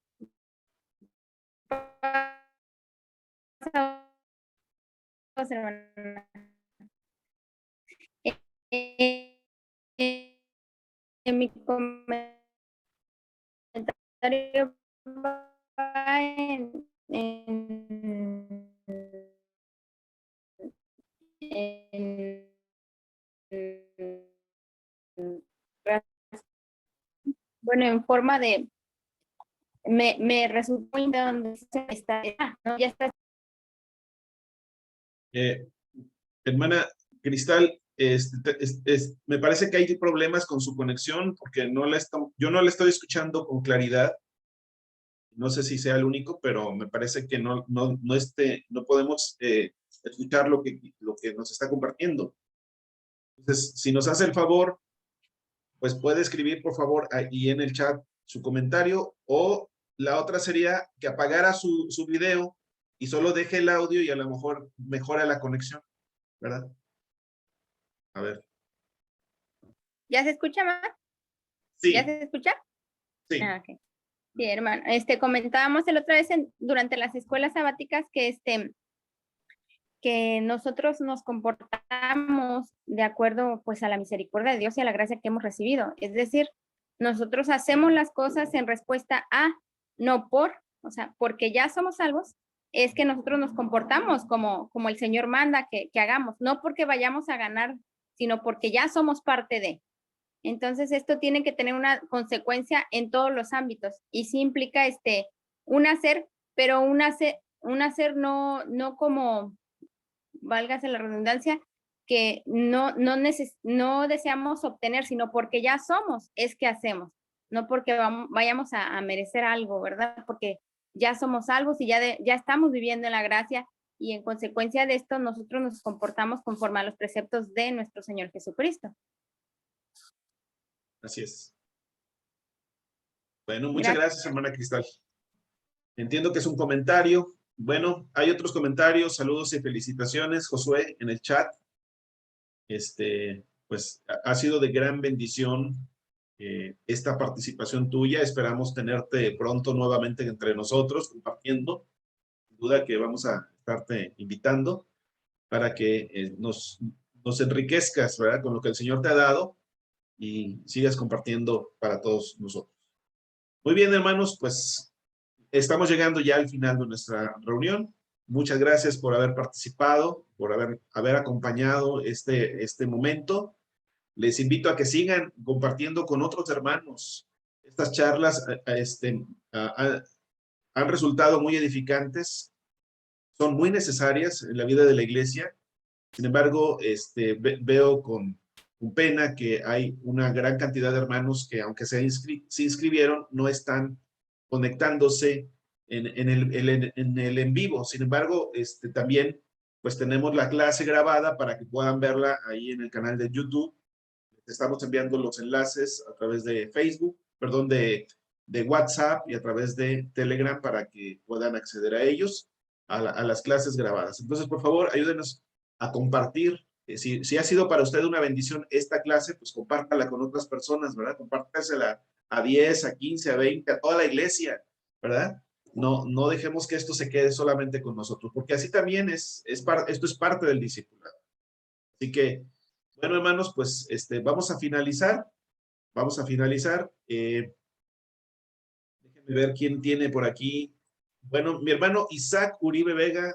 Pasamos, hermano. En mi comentario va bueno, en forma de me resultó muy donde está, ¿no? Ya está. Hermana Cristal, me parece que hay problemas con su conexión porque yo no la estoy escuchando con claridad. No sé si sea el único, pero me parece que no podemos escuchar lo que nos está compartiendo. Entonces, si nos hace el favor, pues puede escribir, por favor, ahí en el chat su comentario, o la otra sería que apagara su video y solo deje el audio y a lo mejor mejora la conexión, ¿verdad? A ver. ¿Ya se escucha más? Sí. ¿Ya se escucha? Sí. Ah, okay. Sí, hermano. Comentábamos la otra vez durante las escuelas sabáticas que nosotros nos comportamos de acuerdo pues a la misericordia de Dios y a la gracia que hemos recibido. Es decir, nosotros hacemos las cosas en respuesta a, no por, o sea, porque ya somos salvos, es que nosotros nos comportamos como el Señor manda que hagamos, no porque vayamos a ganar, sino porque ya somos parte de. Entonces, esto tiene que tener una consecuencia en todos los ámbitos y sí implica un hacer, pero un hacer no como, válgase la redundancia, que no deseamos obtener, sino porque ya somos, es que hacemos, no porque vayamos a merecer algo, ¿verdad? Porque ya somos salvos y ya estamos viviendo en la gracia y en consecuencia de esto nosotros nos comportamos conforme a los preceptos de nuestro Señor Jesucristo. Así es. Bueno, muchas gracias, hermana Cristal. Entiendo que es un comentario. Bueno, hay otros comentarios, saludos y felicitaciones, Josué, en el chat. Pues ha sido de gran bendición esta participación tuya. Esperamos tenerte pronto nuevamente entre nosotros, compartiendo. Sin duda que vamos a estarte invitando para que nos enriquezcas, ¿verdad? Con lo que el Señor te ha dado y sigas compartiendo para todos nosotros. Muy bien, hermanos, pues estamos llegando ya al final de nuestra reunión. Muchas gracias por haber participado, por haber acompañado este momento. Les invito a que sigan compartiendo con otros hermanos. Estas charlas han resultado muy edificantes, son muy necesarias en la vida de la iglesia. Sin embargo, veo con pena que hay una gran cantidad de hermanos que, aunque se inscribieron, no están conectándose en el en vivo. Sin embargo, también pues tenemos la clase grabada para que puedan verla ahí en el canal de YouTube. Estamos enviando los enlaces a través de Facebook, perdón, de WhatsApp y a través de Telegram para que puedan acceder a ellos, a las clases grabadas. Entonces, por favor, ayúdenos a compartir. Si ha sido para usted una bendición esta clase, pues compártala con otras personas, ¿verdad? Compártasela a 10, a 15, a 20, a toda la iglesia, ¿verdad? No dejemos que esto se quede solamente con nosotros, porque así también esto es parte del discipulado. Así que, bueno, hermanos, pues vamos a finalizar. Vamos a finalizar. Déjenme ver quién tiene por aquí. Bueno, mi hermano Isaac Uribe Vega.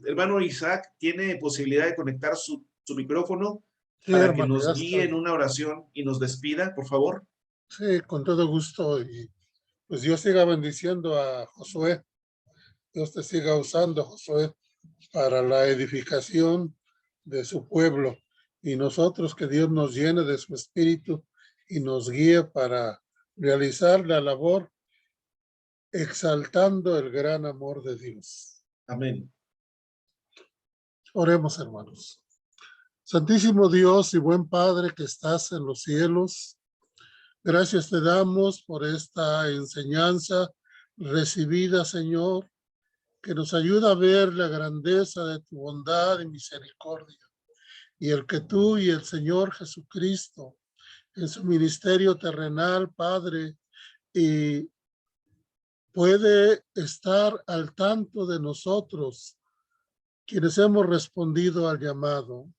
Hermano Isaac, ¿tiene posibilidad de conectar su micrófono para que nos guíe en una oración y nos despida, por favor? Sí, con todo gusto. Y pues Dios siga bendiciendo a Josué. Dios te siga usando, Josué, para la edificación de su pueblo. Y nosotros, que Dios nos llene de su espíritu y nos guíe para realizar la labor exaltando el gran amor de Dios. Amén. Oremos, hermanos. Santísimo Dios y buen Padre que estás en los cielos, gracias te damos por esta enseñanza recibida, Señor, que nos ayuda a ver la grandeza de tu bondad y misericordia, y el que tú y el Señor Jesucristo, en su ministerio terrenal, Padre, y puede estar al tanto de nosotros, quienes hemos respondido al llamado,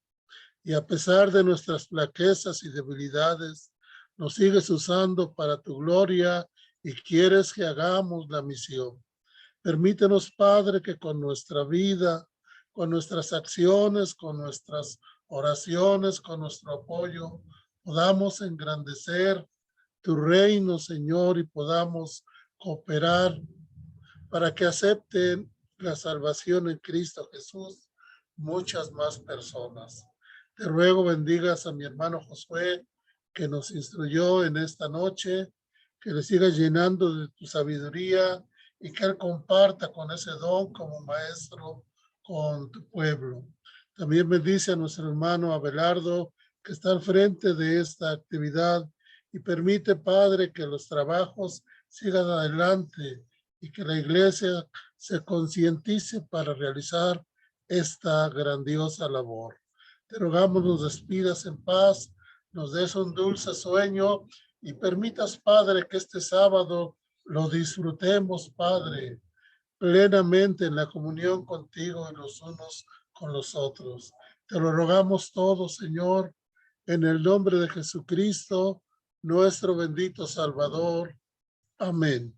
y a pesar de nuestras flaquezas y debilidades, nos sigues usando para tu gloria y quieres que hagamos la misión. Permítenos, Padre, que con nuestra vida, con nuestras acciones, con nuestras oraciones, con nuestro apoyo, podamos engrandecer tu reino, Señor, y podamos cooperar para que acepten la salvación en Cristo Jesús muchas más personas. Te ruego bendigas a mi hermano Josué, que nos instruyó en esta noche, que le sigas llenando de tu sabiduría y que Él comparta con ese don como maestro con tu pueblo. También bendice a nuestro hermano Abelardo, que está al frente de esta actividad, y permite, Padre, que los trabajos sigan adelante y que la iglesia se concientice para realizar esta grandiosa labor. Te rogamos nos despidas en paz, nos des un dulce sueño y permitas, Padre, que este sábado lo disfrutemos, Padre, plenamente en la comunión contigo y los unos con los otros. Te lo rogamos todo, Señor, en el nombre de Jesucristo, nuestro bendito Salvador. Amén.